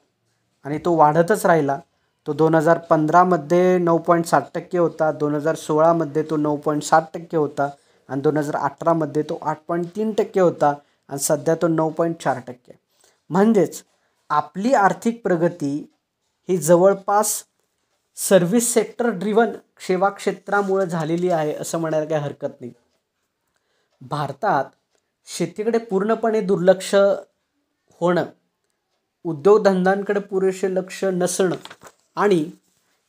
आणि तो वाढतच राहिला. तो 2015मध्ये 9.7% होता, 2016मध्ये तो 9.7% होता आणि 2018मध्ये तो 8.3% होता आणि सध्या तो 9.4%. म्हणजेच आपली आर्थिक प्रगती ही जवळपास सर्व्हिस सेक्टर ड्रिव्हन सेवा क्षेत्रामुळे झालेली आहे असं म्हणायला काही हरकत नाही. भारतात शेतीकडे पूर्णपणे दुर्लक्ष होणं, उद्योगधंद्यांकडे पुरेसे लक्ष नसणं आणि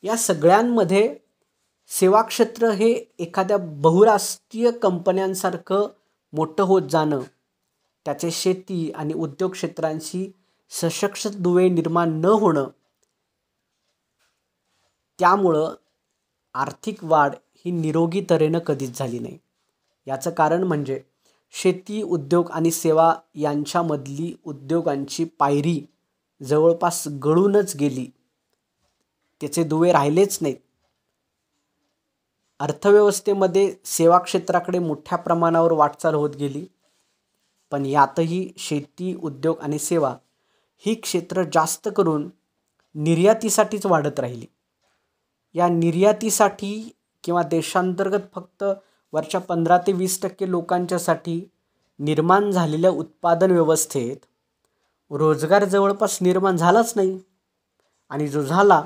या सगळ्यांमध्ये सेवा क्षेत्र हे एखाद्या बहुराष्ट्रीय कंपन्यांसारखं मोठं होत जाणं, त्याचे शेती आणि उद्योग क्षेत्रांशी सशक्त दुवे निर्माण न होणं, त्यामुळं आर्थिक वाढ ही निरोगी तऱ्हेनं कधीच झाली नाही. याचं कारण म्हणजे शेती, उद्योग आणि सेवा यांच्यामधली उद्योगांची पायरी जवळपास गळूनच गेली. त्याचे दुवे राहिलेच नाहीत. अर्थव्यवस्थेमध्ये सेवा क्षेत्राकडे मोठ्या प्रमाणावर वाटचाल होत गेली, पण यातही शेती, उद्योग आणि सेवा ही क्षेत्र जास्त करून निर्यातीसाठीच वाढत राहिली. या निर्यातीसाठी किंवा देशांतर्गत फक्त वरच्या 15 ते 20% लोकांच्यासाठी निर्माण झालेल्या उत्पादन व्यवस्थेत रोजगार जवळपास निर्माण झालाच नाही आणि जो झाला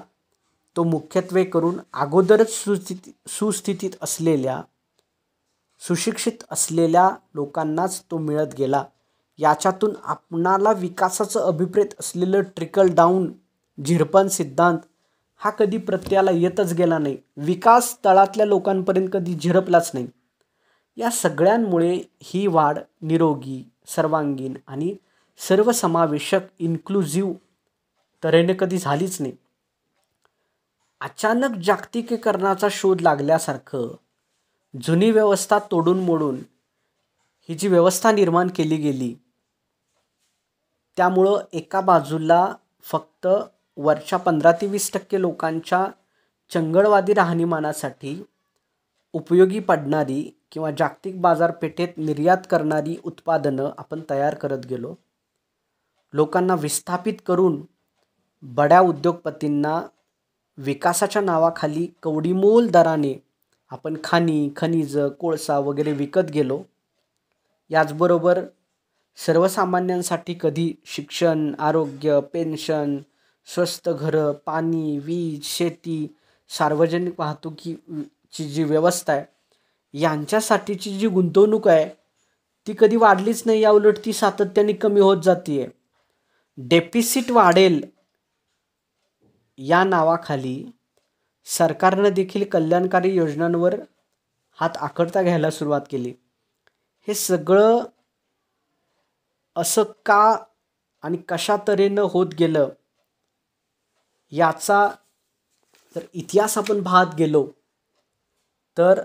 तो मुख्यत्वे करून अगोदरच सुस्थितीत असलेल्या, सुशिक्षित असलेल्या लोकांनाच तो मिळत गेला. याच्यातून आपणाला विकासाचं अभिप्रेत असलेलं ट्रिकल डाऊन झिरपन सिद्धांत हा कधी प्रत्ययाला येतच गेला नाही. विकास तळातल्या लोकांपर्यंत कधी झिरपलाच नाही. या सगळ्यांमुळे ही वाढ निरोगी, सर्वांगीण आणि सर्वसमावेशक इन्क्लुझिव्ह तऱ्हेने कधी झालीच नाही. अचानक जागतिकीकरणाचा शोध लागल्यासारखं जुनी व्यवस्था तोडून मोडून ही जी व्यवस्था निर्माण केली गेली, त्यामुळं एका बाजूला फक्त वरच्या 15 ते 20% लोकांच्या चंगळवादी राहणीमानासाठी उपयोगी पडणारी किंवा जागतिक बाजारपेठेत निर्यात करणारी उत्पादनं आपण तयार करत गेलो. लोकांना विस्थापित करून बड्या उद्योगपतींना विकासाच्या नावाखाली कवडीमोल दराने आपण खनिज, कोळसा वगैरे विकत गेलो. याचबरोबर सर्वसामान्यांसाठी कधी शिक्षण, आरोग्य, पेन्शन, स्वस्त घरं, पाणी, वीज, शेती, सार्वजनिक वाहतुकीची जी व्यवस्था आहे, यांच्यासाठीची जी गुंतवणूक आहे ती कधी वाढलीच नाही. याउलट ती सातत्याने कमी होत जाते. डेफिसिट वाढेल या नावाखाली सरकारनं देखील कल्याणकारी योजनांवर हात आखडता घ्यायला सुरुवात केली. हे सगळं असं का आणि कशा तऱ्हेनं होत गेलं याचा जर इतिहास आपण पाहत गेलो तर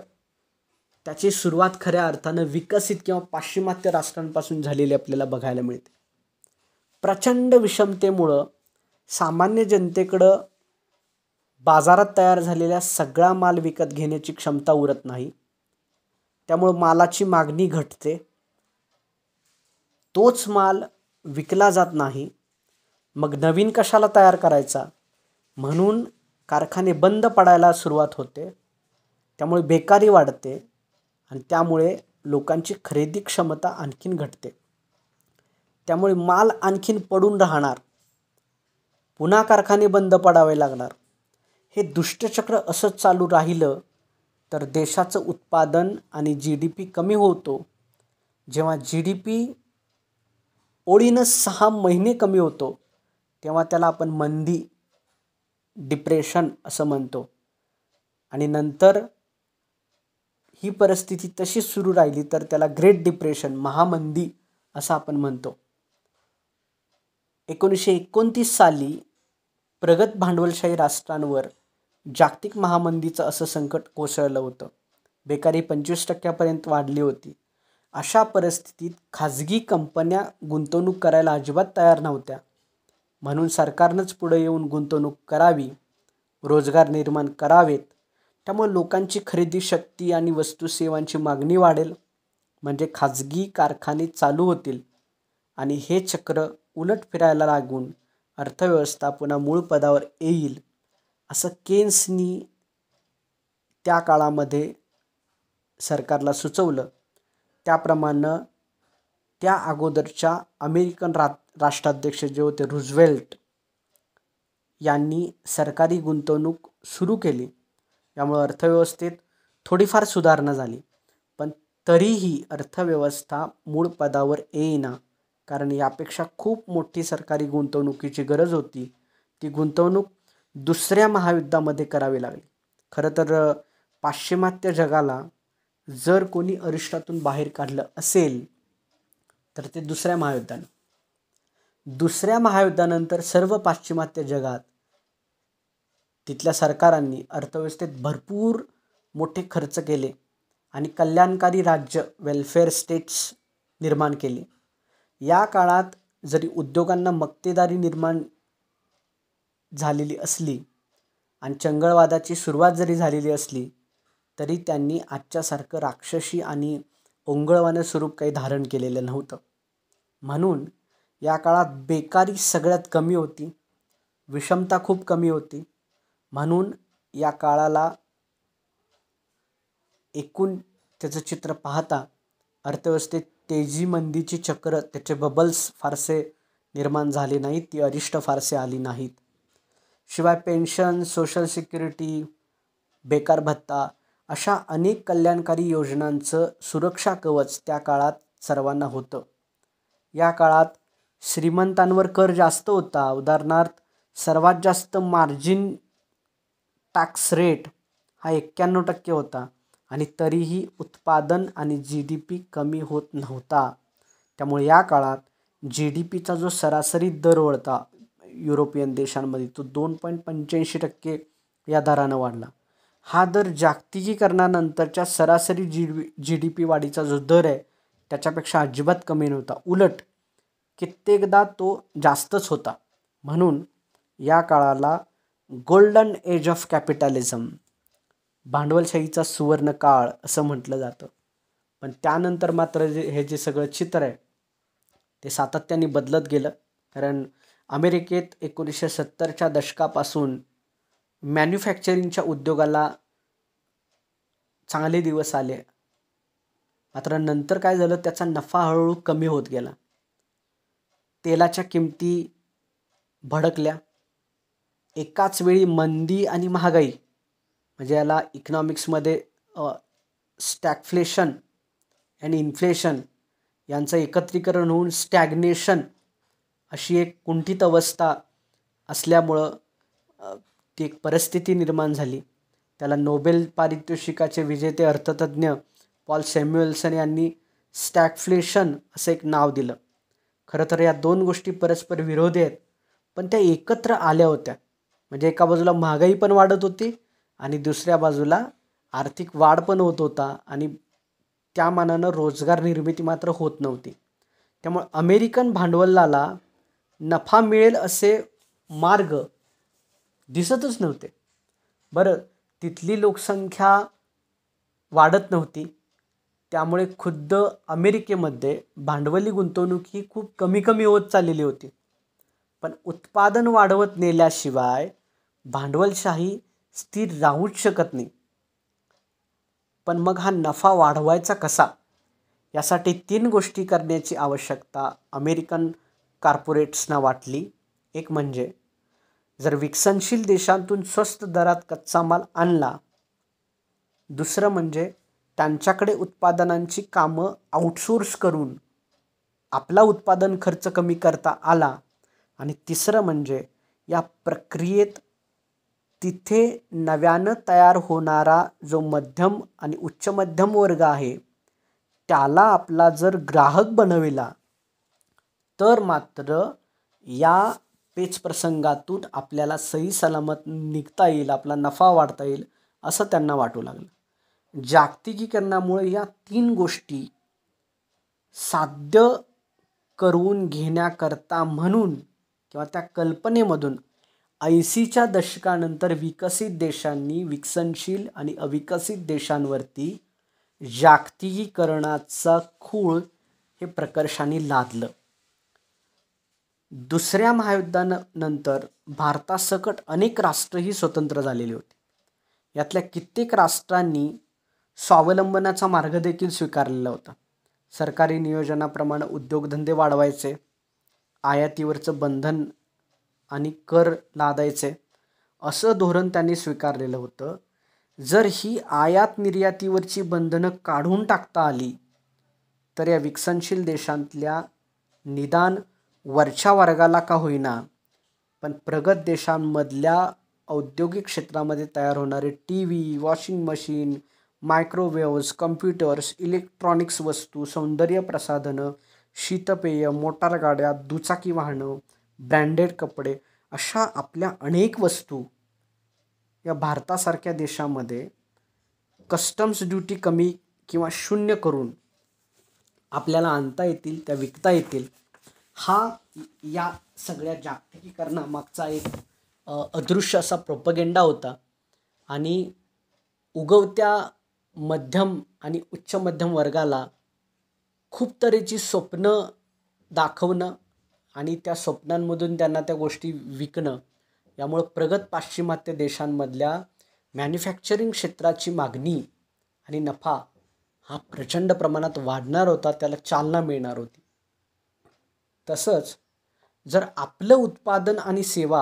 त्याची सुरुवात खऱ्या अर्थानं विकसित किंवा पाश्चिमात्य राष्ट्रांपासून झालेली आपल्याला बघायला मिळते. प्रचंड विषमतेमुळं सामान्य जनतेकडं बाजारात तयार झालेला सगळा माल विकत घेण्याची क्षमता उरत नाही. त्यामुळं मालाची मागणी घटते, तोच माल विकला जात नाही. मग नवीन कशाला तयार करायचा म्हणून कारखाने बंद पडायला सुरुवात होते. त्यामुळे बेकारी वाढते आणि त्यामुळे लोकांची खरेदी क्षमता आणखीन घटते. त्यामुळे माल आणखीन पडून राहणार, पुन्हा कारखाने बंद पडावे लागणार. हे दुष्टचक्र असंच चालू राहिलं तर देशाचं उत्पादन आणि GDP कमी होतो. जेव्हा GDP ओळीनं 6 महिने कमी होतो तेव्हा त्याला आपण मंदी, डिप्रेशन असं म्हणतो. आणि नंतर ही परिस्थिती तशीच सुरू राहिली तर त्याला ग्रेट डिप्रेशन, महामंदी असं आपण म्हणतो. 1929 साली प्रगत भांडवलशाही राष्ट्रांवर जागतिक महामंदीचं असं संकट कोसळलं होतं. बेकारी 25% वाढली होती. अशा परिस्थितीत खाजगी कंपन्या गुंतवणूक करायला अजिबात तयार नव्हत्या. म्हणून सरकारनंच पुढे येऊन गुंतवणूक करावी, रोजगार निर्माण करावेत. त्यामुळे लोकांची खरेदी शक्ती आणि वस्तू-सेवांची मागणी वाढेल, म्हणजे खाजगी कारखाने चालू होतील आणि हे चक्र उलट फिरायला लागून अर्थव्यवस्था पुन्हा मूळ पदावर येईल असं केन्सनी त्या काळामध्ये सरकारला सुचवलं. त्याप्रमाणे त्या अगोदरच्या अमेरिकन राष्ट्राध्यक्ष जे होते रूझवेल्ट यांनी सरकारी गुंतवणूक सुरू केली. यामुळे अर्थव्यवस्थेत थोडीफार सुधारणा झाली, पण तरीही अर्थव्यवस्था मूळ पदावर येईना, कारण यापेक्षा खूप मोठी सरकारी गुंतवणुकीची गरज होती. ती गुंतवणूक दुसऱ्या महायुद्धामध्ये करावी लागली. खरं तर पाश्चिमात्य जगाला जर कोणी अरिष्टातून बाहेर काढलं असेल तर ते दुसऱ्या महायुद्धानंतर सर्व पाश्चिमात्य जगात तिथल्या सरकारांनी अर्थव्यवस्थेत भरपूर मोठे खर्च केले आणि कल्याणकारी राज्य वेलफेअर स्टेट्स निर्माण केले. या काळात जरी उद्योगांना मक्तेदारी निर्माण झालेली असली आणि चंगळवादाची सुरुवात जरी झालेली असली तरी त्यांनी आजच्यासारखं राक्षसी आणि ओंगळवाणं स्वरूप काही धारण केलेलं नव्हतं. म्हणून या काळात बेकारी सगळ्यात कमी होती, विषमता खूप कमी होती. म्हणून या काळाला एकूण त्याचं चित्र पाहता अर्थव्यवस्थेत तेजी मंदीची चक्र, त्याचे बबल्स फारसे निर्माण झाले नाहीत, ती अरिष्ट फारसे आली नाहीत. शिवाय पेन्शन, सोशल सिक्युरिटी, बेकार भत्ता अशा अनेक कल्याणकारी योजनांचं सुरक्षा कवच त्या काळात सर्वांना होतं. या काळात श्रीमंतांवर कर जास्त होता. उदाहरणार्थ सर्वात जास्त मार्जिन टॅक्स रेट हा 91% होता आणि तरीही उत्पादन आणि GDP कमी होत नव्हता. त्यामुळे या काळात GDPचा जो सरासरी दर होता युरोपियन देशांमध्ये तो 2.85% या दरानं वाढला. हा दर जागतिकीकरणानंतरच्या सरासरी GDP वाढीचा जो दर आहे त्याच्यापेक्षा अजिबात कमी नव्हता. उलट कित्येकदा तो जास्तच होता. म्हणून या काळाला गोल्डन एज ऑफ कॅपिटॅलिझम, भांडवलशाहीचा सुवर्ण काळ असं म्हटलं जातं. पण त्यानंतर मात्र हे जे सगळं चित्र आहे ते सातत्याने बदलत गेलं. कारण अमेरिकेत 1970च्या दशकापासून मॅन्युफॅक्चरिंगच्या उद्योगाला चांगले दिवस आले. मात्र नंतर काय झालं, त्याचा नफा हळूहळू कमी होत गेला. तेलाच्या किमती भडकल्या. एकाच वेळी मंदी आणि महागाई, म्हणजे याला इकॉनॉमिक्समध्ये स्टॅगफ्लेशन आणि इन्फ्लेशन यांचं एकत्रीकरण होऊन स्टॅग्नेशन अशी एक कुंठित अवस्था असल्यामुळं ती एक परिस्थिती निर्माण झाली. त्याला नोबेल पारितोषिकाचे विजेते अर्थतज्ञ पॉल सॅम्युएल्सन यांनी स्टॅगफ्लेशन असं एक नाव दिलं. खरं तर या दोन गोष्टी परस्पर विरोधी आहेत, पण त्या एकत्र आल्या होत्या. म्हणजे एका बाजूला महागाई पण वाढत होती आणि दुसऱ्या बाजूला आर्थिक वाढ पण होत होता आणि त्या मानानं रोजगार निर्मिती मात्र होत नव्हती. त्यामुळे अमेरिकन भांडवलाला नफा मिळेल असे मार्ग दिसतच नव्हते. बरं, तिथली लोकसंख्या वाढत नव्हती, त्यामुळे खुद्द अमेरिकेमध्ये भांडवली गुंतवणूक ही खूप कमी होत चाललेली होती. पण उत्पादन वाढवत नेल्याशिवाय भांडवलशाही स्थिर राहूच शकत नाही. पण मग हा नफा वाढवायचा कसा, यासाठी 3 गोष्टी करण्याची आवश्यकता अमेरिकन कॉर्पोरेट्सना वाटली. एक म्हणजे जर विकसनशील देशांतून स्वस्त दरात कच्चा माल आणला. दुसरं म्हणजे त्यांच्याकडे उत्पादनांची कामं आउटसोर्स करून आपला उत्पादन खर्च कमी करता आला. आणि तिसरं म्हणजे या प्रक्रियेत तिथे नव्यानं तयार होणारा जो मध्यम आणि उच्च मध्यम वर्ग आहे त्याला आपला जर ग्राहक बनविला तर मात्र या पेचप्रसंगातून आपल्याला सही सलामत निघता येईल, आपला नफा वाढता येईल असं त्यांना वाटू लागलं. जागतिकीकरणामुळे या 3 गोष्टी साध्य करून घेण्याकरता म्हणून किंवा त्या कल्पनेमधून 80च्या दशकानंतर विकसित देशांनी विकसनशील आणि अविकसित देशांवरती जागतिकीकरणाचा खूळ हे प्रकर्षाने लादलं. दुसऱ्या महायुद्धानंतर भारतासकट अनेक राष्ट्रही स्वतंत्र झालेली होती. यातल्या कित्येक राष्ट्रांनी स्वावलंबनाचा मार्ग देखील स्वीकारलेला होता. सरकारी नियोजनाप्रमाणे उद्योगधंदे वाढवायचे, आयातीवरचं बंधन आणि कर लादायचे असं धोरण त्यांनी स्वीकारलेलं होतं. जर ही आयात निर्यातीवरची बंधनं काढून टाकता आली तर या विकसनशील देशांतल्या निदान वरच्या वर्गाला का होईना पण प्रगत देशांमधल्या औद्योगिक क्षेत्रामध्ये तयार होणारे T V, washing machine, microwaves, computers, electronics वस्तू, सौंदर्य प्रसाधनं, शीतपेय, मोटार गाड्या, दुचाकी वाहनं, ब्रँडेड कपडे अशा आपल्या अनेक वस्तू या भारतासारख्या देशामध्ये कस्टम्स ड्युटी कमी किंवा शून्य करून आपल्याला आणता येतील, त्या विकता येतील. हा या सगळ्या जागतिकीकरणामागचा एक अदृश्य असा प्रोपगेंडा होता. आणि उगवत्या मध्यम आणि उच्च मध्यम वर्गाला खूप तऱ्हेची स्वप्नं दाखवणं आणि त्या स्वप्नांमधून त्यांना त्या गोष्टी विकणं, यामुळं प्रगत पाश्चिमात्य देशांमधल्या मॅन्युफॅक्चरिंग क्षेत्राची मागणी आणि नफा हा प्रचंड प्रमाणात वाढणार होता, त्याला चालना मिळणार होती. तसंच जर आपलं उत्पादन आणि सेवा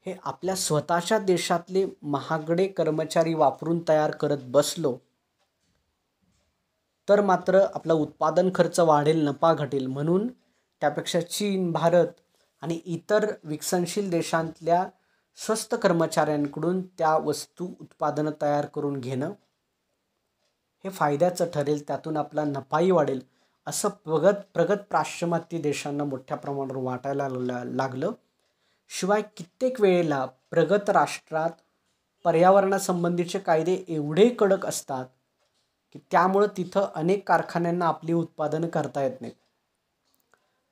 हे आपल्या स्वतःच्या देशातले महागडे कर्मचारी वापरून तयार करत बसलो तर मात्र आपला उत्पादन खर्च वाढेल, नफा घटेल. म्हणून त्यापेक्षा चीन, भारत आणि इतर विकसनशील देशांतल्या स्वस्त कर्मचाऱ्यांकडून त्या वस्तू उत्पादनं तयार करून घेणं हे फायद्याचं ठरेल, त्यातून आपला नफाही वाढेल असं प्रगत पाश्चिमात्य देशांना मोठ्या प्रमाणावर वाटायला लागलं. शिवाय कित्येक वेळेला प्रगत राष्ट्रात पर्यावरणासंबंधीचे कायदे एवढे कडक असतात की त्यामुळं तिथं अनेक कारखान्यांना आपली उत्पादनं करता येत नाहीत.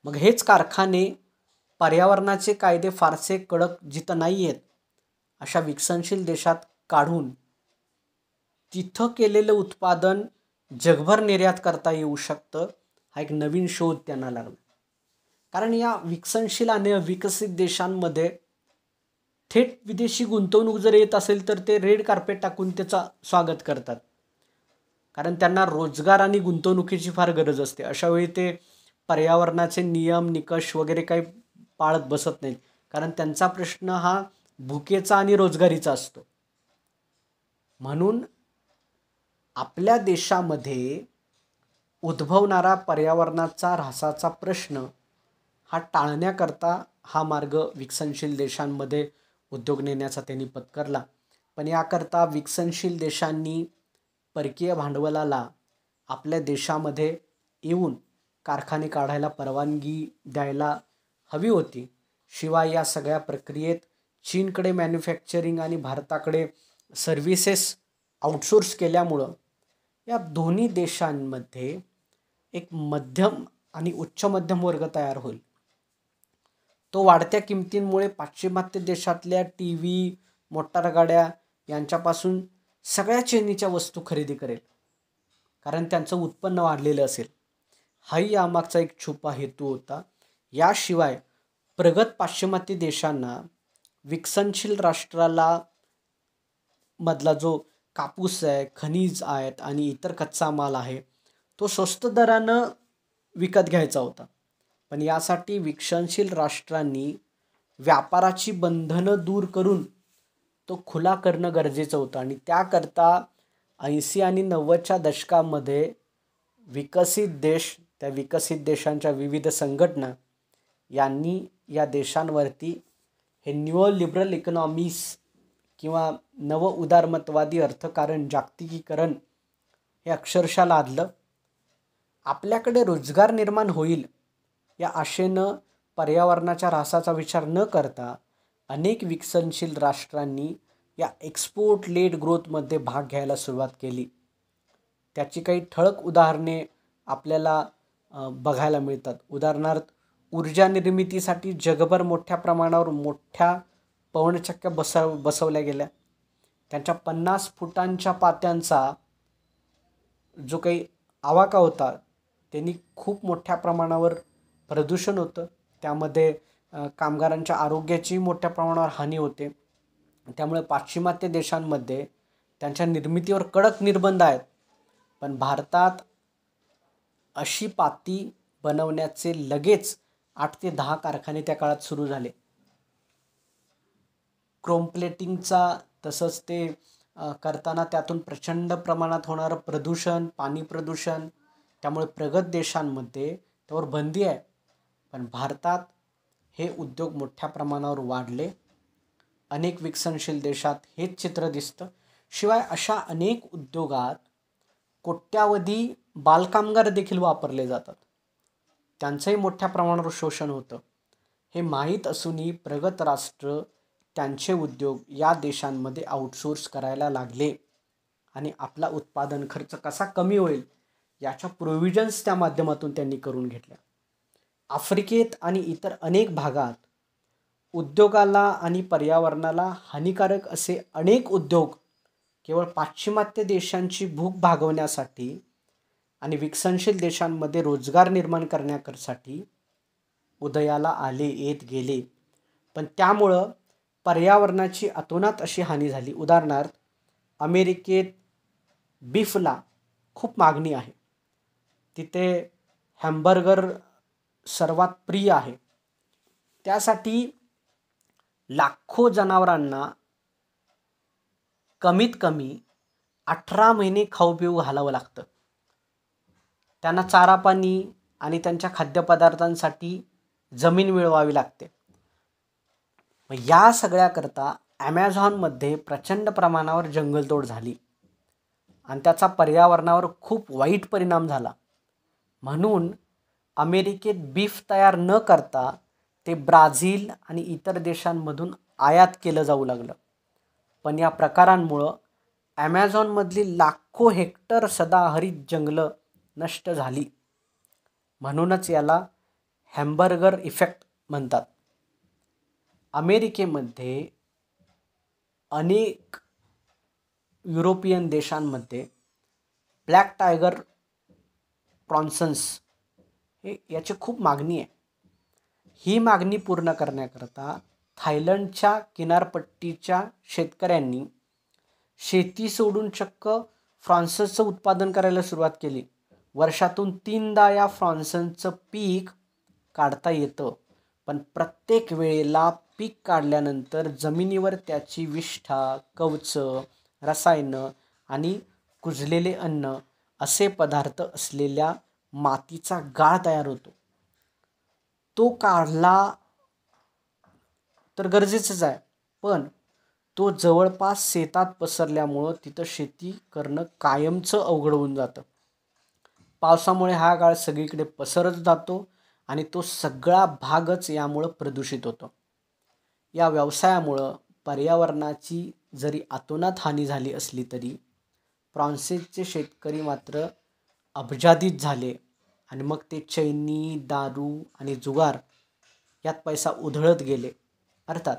मग हेच कारखाने पर्यावरणाचे कायदे फारसे कडक जिथं नाही आहेत अशा विकसनशील देशात काढून तिथं केलेलं उत्पादन जगभर निर्यात करता येऊ शकतं. हा एक नवीन शोध त्यांना लागला. कारण या विकसनशील आणि विकसित देशांमध्ये थेट विदेशी गुंतवणूक जर येत असेल तर ते रेड कार्पेट टाकून त्याचा स्वागत करतात. कारण त्यांना रोजगार आणि गुंतवणुकीची फार गरज असते. अशावेळी ते पर्यावरणाचे नियम निकष वगैरे काही पाळत बसत नाहीत. कारण त्यांचा प्रश्न हा भुकेचा आणि रोजगारीचा असतो. म्हणून आपल्या देशामध्ये उद्भवणारा पर्यावरणाचा ऱ्हासाचा प्रश्न हा टाळण्याकरता हा मार्ग विकसनशील देशांमध्ये उद्योग नेण्याचा त्यांनी पत्करला. पण याकरता विकसनशील देशांनी परकीय भांडवलाला आपल्या देशामध्ये येऊन कारखाने काढायला परवानगी द्यायला हवी होती. शिवाय या सगळ्या प्रक्रियेत चीनकडे मॅन्युफॅक्चरिंग आणि भारताकडे सर्व्हिसेस आउटसोर्स केल्यामुळं या दोन्ही देशांमध्ये एक मध्यम आणि उच्च मध्यम वर्ग तयार होईल. तो वाढत्या किमतींमुळे पाश्चिमात्य देशातल्या टी व्ही, मोटार गाड्या यांच्यापासून सगळ्या श्रेणीच्या वस्तू खरेदी करेल, कारण त्यांचं उत्पन्न वाढलेलं असेल. हाही यामागचा एक छुपा हेतू होता. याशिवाय प्रगत पाश्चिमात्य देशांना विकसनशील राष्ट्राला मधला जो कापूस आहे, खनिज आहेत आणि इतर कच्चा माल आहे तो स्वस्त दरानं विकत घ्यायचा होता. पण यासाठी विकसनशील राष्ट्रांनी व्यापाराची बंधनं दूर करून तो खुला करणं गरजेचं होतं. आणि त्याकरता 80 आणि 90च्या दशकामध्ये विकसित देश, त्या विकसित देशांच्या विविध संघटना यांनी या देशांवरती हे न्यू लिबरल इकॉनॉमीज किंवा नव उदारमतवादी अर्थकारण, जागतिकीकरण हे अक्षरशः लादलं. आपल्याकडे रोजगार निर्माण होईल या आशेनं पर्यावरणाच्या ऱ्हासाचा विचार न करता अनेक विकसनशील राष्ट्रांनी या एक्सपोर्ट लेड ग्रोथमध्ये भाग घ्यायला सुरुवात केली. त्याची काही ठळक उदाहरणे आपल्याला बघायला मिळतात. उदाहरणार्थ ऊर्जा निर्मितीसाठी जगभर मोठ्या प्रमाणावर मोठ्या पवनचक्क्या बसवल्या गेल्या. त्यांच्या 50 फुटांच्या पात्यांचा जो काही आवाका होता त्यांनी खूप मोठ्या प्रमाणावर प्रदूषण होतं. त्यामध्ये कामगारांच्या आरोग्याची मोठ्या प्रमाणावर हानी होते. त्यामुळे पाश्चिमात्य देशांमध्ये त्यांच्या निर्मितीवर कडक निर्बंध आहेत. पण भारतात अशी पाती बनवण्याचे लगेच 8 ते 10 कारखाने त्या काळात सुरू झाले. क्रोम प्लेटिंगचा तसंच ते करताना त्यातून प्रचंड प्रमाणात होणारं प्रदूषण, पाणी प्रदूषण, त्यामुळे प्रगत देशांमध्ये त्यावर बंदी आहे. पण भारतात हे उद्योग मोठ्या प्रमाणावर वाढले. अनेक विकसनशील देशात हेच चित्र दिसतं. शिवाय अशा अनेक उद्योगात कोट्यावधी बालकामगार देखील वापरले जातात. त्यांचंही मोठ्या प्रमाणावर शोषण होतं. हे माहीत असूनही प्रगत राष्ट्र त्यांचे उद्योग या देशांमध्ये आउटसोर्स करायला लागले आणि आपला उत्पादन खर्च कसा कमी होईल याच्या प्रोव्हिजन्स त्या माध्यमातून त्यांनी करून घेतल्या. आफ्रिकेत आणि इतर अनेक भागात उद्योगाला आणि पर्यावरणाला हानिकारक असे अनेक उद्योग केवळ पाश्चिमात्य देशांची भूक भागवण्यासाठी आणि विकसनशील देशांमध्ये रोजगार निर्माण करण्यासाठी उदयाला आले, येत गेले. पण त्यामुळं पर्यावरणाची अतोनात अशी हानी झाली. उदाहरणार्थ, अमेरिकेत बीफला खूप मागणी आहे. तिथे हॅम्बर्गर सर्वात प्रिय आहे. त्यासाठी लाखो जनावरांना कमीत कमी 18 महिने खाऊ पिऊ घालावं लागतं. त्यांना चारा पाणी आणि त्यांच्या खाद्यपदार्थांसाठी जमीन मिळवावी लागते. मग या सगळ्याकरता ॲमेझॉनमध्ये प्रचंड प्रमाणावर जंगलतोड झाली आणि त्याचा पर्यावरणावर खूप वाईट परिणाम झाला. म्हणून अमेरिकेत बीफ तयार न करता ते ब्राझील आणि इतर देशांमधून आयात केलं जाऊ लागलं. पण या प्रकारांमुळं ॲमेझॉनमधली लाखो हेक्टर सदाहरित जंगलं नष्ट झाली. म्हणूनच याला हॅम्बर्गर इफेक्ट म्हणतात. अमेरिकेमध्ये अनेक युरोपियन देशांमध्ये ब्लॅक टायगर प्रॉन्सन्स याची खूप मागणी आहे. ही मागणी पूर्ण करण्याकरता थायलंडच्या किनारपट्टीच्या शेतकऱ्यांनी शेती सोडून चक्क फ्रॉन्सन्सचं उत्पादन करायला सुरुवात केली. वर्षातून 3दा या फ्रॉन्सन्सचं पीक काढता येतं. पण प्रत्येक वेळेला पीक काढल्यानंतर जमिनीवर त्याची विष्ठा, कवचं, रसायनं आणि कुजलेले अन्न असे पदार्थ असलेल्या मातीचा गाळ तयार होतो. तो काढला तर गरजेचंच आहे, पण तो जवळपास शेतात पसरल्यामुळं तिथं शेती करणं कायमचं अवघड होऊन जातं. पावसामुळे हा गाळ सगळीकडे पसरत जातो आणि तो सगळा भागच यामुळं प्रदूषित होतो. या व्यवसायामुळं पर्यावरणाची जरी अतोनात हानी झाली असली तरी फ्रान्सचे शेतकरी मात्र अबजादित झाले आणि मग ते चैनी, दारू आणि जुगार यात पैसा उधळत गेले. अर्थात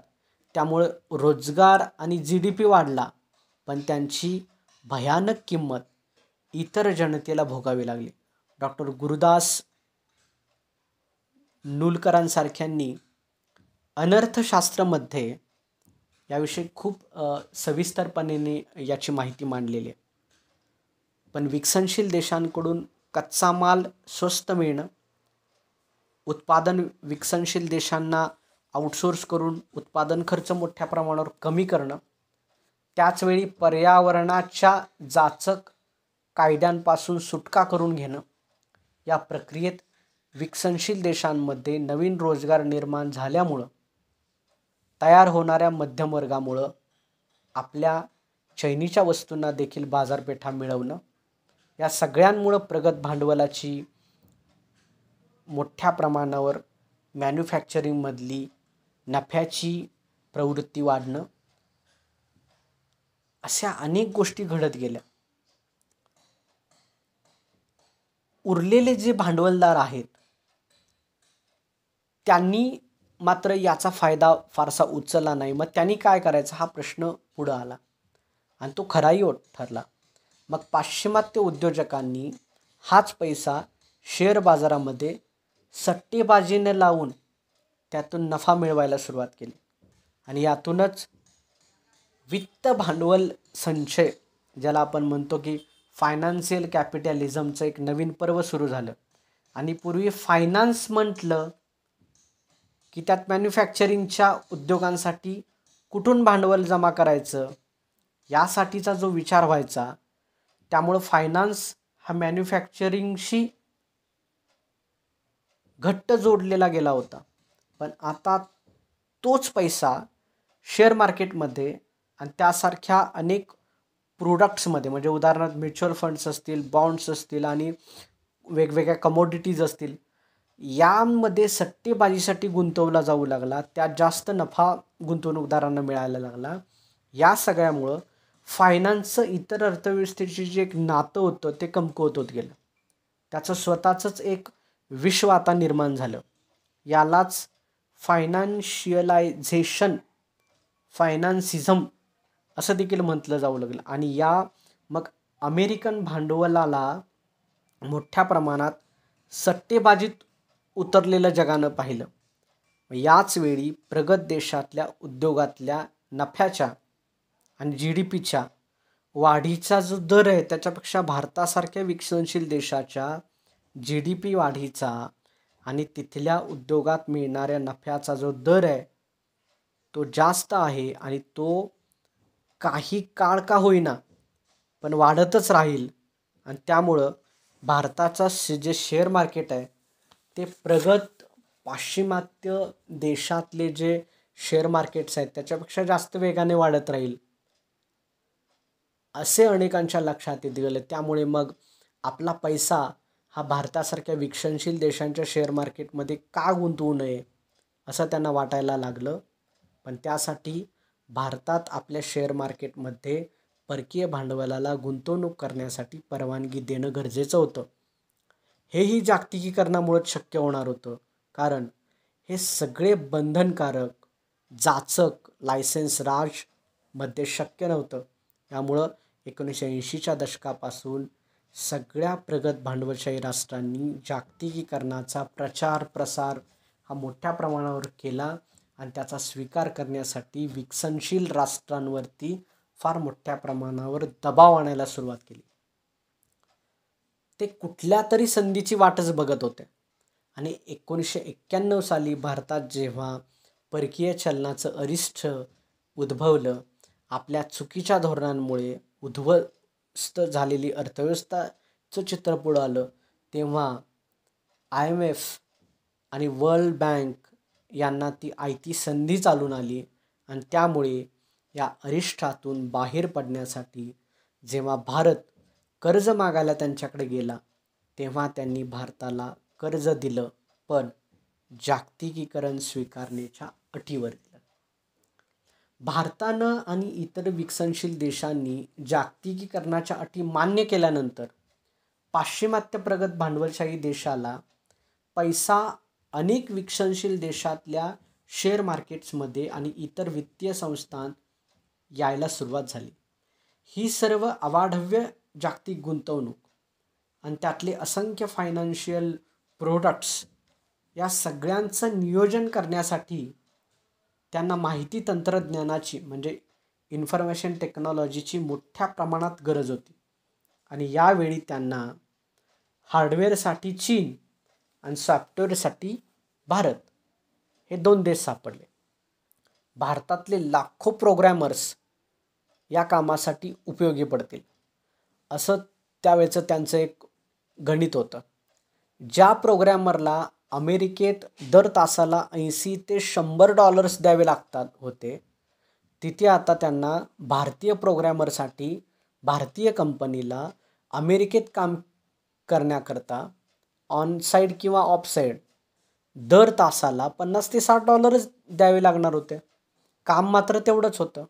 त्यामुळे रोजगार आणि GDP वाढला, पण त्यांची भयानक किंमत इतर जनतेला भोगावी लागली. डॉक्टर गुरुदास नुलकरांसारख्यांनी अनर्थशास्त्रमध्ये याविषयी खूप सविस्तरपणे याची माहिती मांडलेली आहे. पण विकसनशील देशांकडून कच्चा माल स्वस्त मिळणं, उत्पादन विकसनशील देशांना आउटसोर्स करून उत्पादन खर्च मोठ्या प्रमाणावर कमी करणं, त्याचवेळी पर्यावरणाच्या जाचक कायद्यांपासून सुटका करून घेणं, या प्रक्रियेत विकसनशील देशांमध्ये नवीन रोजगार निर्माण झाल्यामुळं तयार होणाऱ्या मध्यमवर्गामुळं आपल्या चैनीच्या वस्तूंना देखील बाजारपेठा मिळवणं, या सगळ्यांमुळं प्रगत भांडवलाची मोठ्या प्रमाणावर मॅन्युफॅक्चरिंगमधली नफ्याची प्रवृत्ती वाढणं, अशा अनेक गोष्टी घडत गेल्या. उरलेले जे भांडवलदार आहेत त्यांनी मात्र याचा फायदा फारसा उचलला नाही. मग त्यांनी काय करायचं हा प्रश्न पुढं आला आणि तो खराही ठरला. मग पाश्चिमात्य उद्योजकांनी हाच पैसा शेअर बाजारामध्ये सट्टेबाजीने लावून त्यातून नफा मिळवायला सुरुवात केली आणि यातूनच वित्त भांडवल संचय, ज्याला आपण म्हणतो की फायनान्शियल कॅपिटॅलिझमचं एक नवीन पर्व सुरू झालं. आणि पूर्वी फायनान्स म्हटलं की त्यात मॅन्युफॅक्चरिंगच्या उद्योगांसाठी कुठून भांडवल जमा करायचं यासाठीचा जो विचार व्हायचा, त्यामुळं फायनान्स हा मॅन्युफॅक्चरिंगशी घट्ट जोडलेला गेला होता. पण आता तोच पैसा शेअर मार्केटमध्ये आणि त्यासारख्या अनेक प्रोडक्ट्समध्ये, म्हणजे उदाहरणार्थ म्युच्युअल फंड्स असतील, बॉन्ड्स असतील आणि वेगवेगळ्या कमोडिटीज असतील, यामध्ये सट्टेबाजीसाठी गुंतवला जाऊ लागला. त्यात जास्त नफा गुंतवणूकदारांना मिळायला लागला. या सगळ्यामुळं फायनान्सचं इतर अर्थव्यवस्थेची जे एक नातं होतं ते कमकुवत होत गेलं. त्याचं स्वतःचंच एक विश्व आता निर्माण झालं. यालाच फायनान्शियलायझेशन, फायनान्सिझम असं देखील म्हटलं जाऊ लागलं. आणि या मग अमेरिकन भांडवलाला मोठ्या प्रमाणात सट्टेबाजीत उतरलेलं जगानं पाहिलं. याच वेळी प्रगत देशातल्या उद्योगातल्या नफ्याच्या आणि GDPच्या वाढीचा जो दर आहे त्याच्यापेक्षा भारतासारख्या विकसनशील देशाच्या GDP वाढीचा आणि तिथल्या उद्योगात मिळणाऱ्या नफ्याचा जो दर आहे तो जास्त आहे आणि तो काही काळ का होईना पण वाढतच राहील. आणि त्यामुळं भारताचा जे शेअर मार्केट आहे ते प्रगत पाश्चिमात्य देशातले जे शेअर मार्केट्स आहेत त्याच्यापेक्षा जास्त वेगाने वाढत राहील असे अनेकांच्या लक्षात येत गेले. त्यामुळे मग आपला पैसा हा भारतासारख्या विकसनशील देशांच्या शेअर मार्केटमध्ये का गुंतवू नये असं त्यांना वाटायला लागलं. पण त्यासाठी भारतात आपल्या शेअर मार्केटमध्ये परकीय भांडवलाला गुंतवणूक करण्यासाठी परवानगी देणं गरजेचं होतं. हेही जागतिकीकरणामुळेच शक्य होणार होतं, कारण हे सगळे बंधनकारक जाचक लायसन्स राजमध्ये शक्य नव्हतं. त्यामुळं 1980च्या दशकापासून सगळ्या प्रगत भांडवलशाही राष्ट्रांनी जागतिकीकरणाचा प्रचार प्रसार हा मोठ्या प्रमाणावर केला आणि त्याचा स्वीकार करण्यासाठी विकसनशील राष्ट्रांवरती फार मोठ्या प्रमाणावर दबाव आणायला सुरुवात केली. ते कुठल्या तरी संधीची वाटच बघत होते. आणि 1991 साली भारतात जेव्हा परकीय चलनाचं अरिष्ट उद्भवलं, आपल्या चुकीच्या धोरणांमुळे उद्ध्वस्त झालेली अर्थव्यवस्थाचं चित्र पुढं आलं, तेव्हा IMF आणि वर्ल्ड बँक यांना ती आयती संधी चालून आली. आणि त्यामुळे या अरिष्ठातून बाहेर पडण्यासाठी जेव्हा भारत कर्ज मागायला त्यांच्याकडे गेला तेव्हा त्यांनी भारताला कर्ज दिलं, पण जागतिकीकरण स्वीकारण्याच्या अटीवर दिलं. भारतानं आणि इतर विकसनशील देशांनी जागतिकीकरणाच्या अटी मान्य केल्यानंतर पाश्चिमात्य प्रगत भांडवलशाही देशाला पैसा अनेक विकसनशील देशातल्या शेअर मार्केट्समध्ये आणि इतर वित्तीय संस्थांत यायला सुरुवात झाली. ही सर्व अवाढव्य जागतिक गुंतवणूक आणि त्यातले असंख्य फायनान्शियल प्रोडक्ट्स या सगळ्यांचं नियोजन करण्यासाठी त्यांना माहिती तंत्रज्ञानाची म्हणजे इन्फॉर्मेशन टेक्नॉलॉजीची मोठ्या प्रमाणात गरज होती. आणि यावेळी त्यांना हार्डवेअरसाठी चीन आणि सॉफ्टवेअरसाठी भारत हे 2 देश सापडले. भारतातले लाखो प्रोग्रॅमर्स या कामासाठी उपयोगी पडतील असं त्यावेळचं त्यांचं एक गणित होतं. ज्या प्रोग्रॅमरला अमेरिकेत दर तासाला $80 ते $100 द्यावे लागतात होते, तिथे आता त्यांना भारतीय प्रोग्रॅमरसाठी भारतीय कंपनीला अमेरिकेत काम करण्याकरता ऑन साईड किंवा ऑफ साईड दर तासाला $50 ते $60 द्यावे लागणार होते. काम मात्र तेवढंच होतं.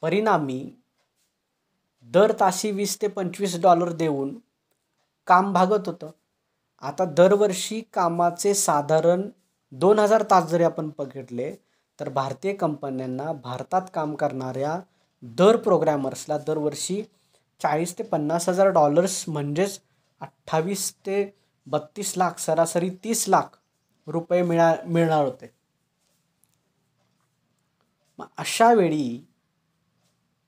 परिणामी दर ताशी $20 ते $25 देऊन काम भागत होतं. आता दरवर्षी कामाचे साधारण 2000 तास जरी आपण बघितले तर भारतीय कंपन्यांना भारतात काम करणाऱ्या दर प्रोग्रॅमर्सला दरवर्षी $40,000 ते $50,000 म्हणजेच 28 ते 32 लाख, सरासरी 30 लाख रुपये मिळणार होते. मग अशा वेळी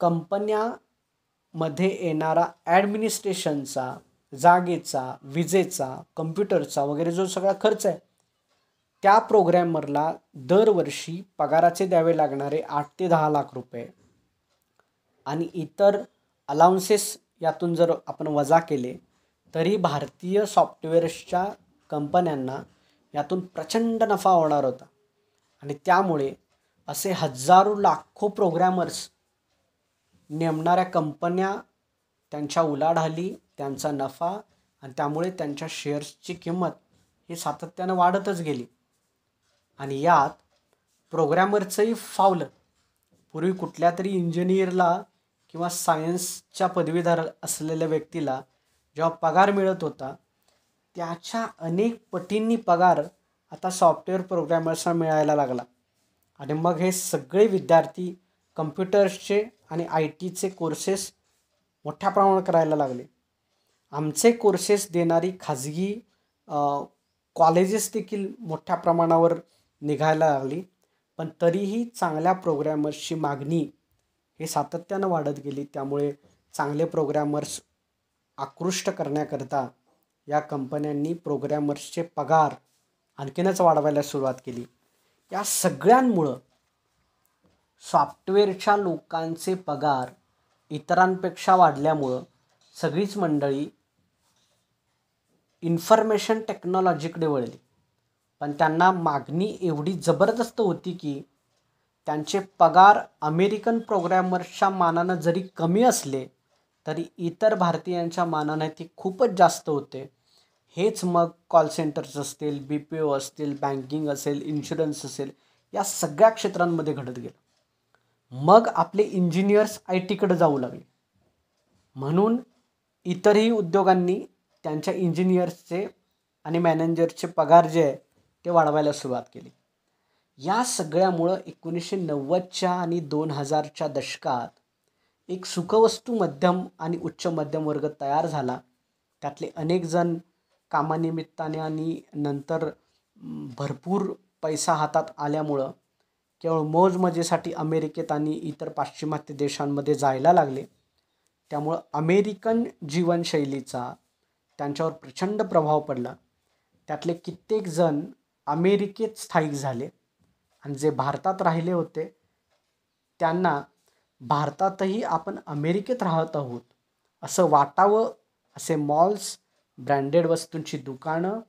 कंपन्यामध्ये येणारा ॲडमिनिस्ट्रेशनचा, जागेचा, विजेचा, कम्प्युटरचा वगैरे जो सगळा खर्च आहे, त्या प्रोग्रॅमरला दरवर्षी पगाराचे द्यावे लागणारे 8 ते 10 लाख रुपये आणि इतर अलाउन्सेस यातून जर आपण वजा केले तरी भारतीय सॉफ्टवेअर्सच्या कंपन्यांना यातून प्रचंड नफा होणार होता. आणि त्यामुळे असे हजारो लाखो प्रोग्रॅमर्स नेमणाऱ्या कंपन्या त्यांच्या उलाढाली, त्यांचा नफा आणि त्यामुळे त्यांच्या शेअर्सची किंमत ही सातत्यानं वाढतच गेली. आणि यात प्रोग्रॅमरचंही फावलं. पूर्वी कुठल्या तरी इंजिनियरला किंवा सायन्सच्या पदवीधर असलेल्या व्यक्तीला जेव्हा पगार मिळत होता, त्याच्या अनेक पटींनी पगार आता सॉफ्टवेअर प्रोग्रॅमर्सना मिळायला लागला. आणि मग हे सगळे विद्यार्थी कम्प्युटर्सचे आणि आय टीचे कोर्सेस मोठ्या प्रमाणात करायला लागले. आमचे कोर्सेस देणारी खाजगी कॉलेजेस देखील मोठ्या प्रमाणावर निघायला लागली. पण तरीही चांगल्या प्रोग्रॅमर्सची मागणी हे सातत्यानं वाढत गेली. त्यामुळे चांगले प्रोग्रॅमर्स आकृष्ट करण्याकरता या कंपन्यांनी प्रोग्रॅमर्सचे पगार आणखीनच वाढवायला सुरुवात केली. या सगळ्यांमुळं सॉफ्टवेअरच्या लोकांचे पगार इतरांपेक्षा वाढल्यामुळं सगळीच मंडळी इन्फॉर्मेशन टेक्नॉलॉजीकडे वळली. पण त्यांना मागणी एवढी जबरदस्त होती की त्यांचे पगार अमेरिकन प्रोग्रॅमर्सच्या मानानं जरी कमी असले तरी इतर भारतीयांच्या मानाने ते खूपच जास्त होते. हेच मग कॉल सेंटर्स असतील, BPO असतील, बँकिंग असेल, इन्शुरन्स असेल, या सगळ्या क्षेत्रांमध्ये घडत गेलं. मग आपले इंजिनियर्स IT कडे जाऊ लागले. म्हणून इतरही उद्योगांनी त्यांच्या इंजिनियर्सचे आणि मॅनेजरचे पगार जे आहे ते वाढवायला सुरुवात केली. या सगळ्यामुळं 1990च्या आणि 2000च्या दशकात एक सुखवस्तू मध्यम आणि उच्च मध्यम वर्ग तयार झाला. त्यातले अनेक जण कामानिमित्ताने आणि नंतर भरपूर पैसा हातात आल्यामुळं केवळ मौजमजेसाठी अमेरिकेत आणि इतर पाश्चिमात्य देशांमध्ये जायला लागले. त्यामुळं अमेरिकन जीवनशैलीचा त्यांच्यावर प्रचंड प्रभाव पडला. त्यातले कित्येक जण अमेरिकेत स्थायिक झाले आणि जे भारतात राहिले होते त्यांना भारतातही आपण अमेरिकेत राहत आहोत असं वाटावं असे मॉल्स, ब्रँडेड वस्तूंची दुकानं,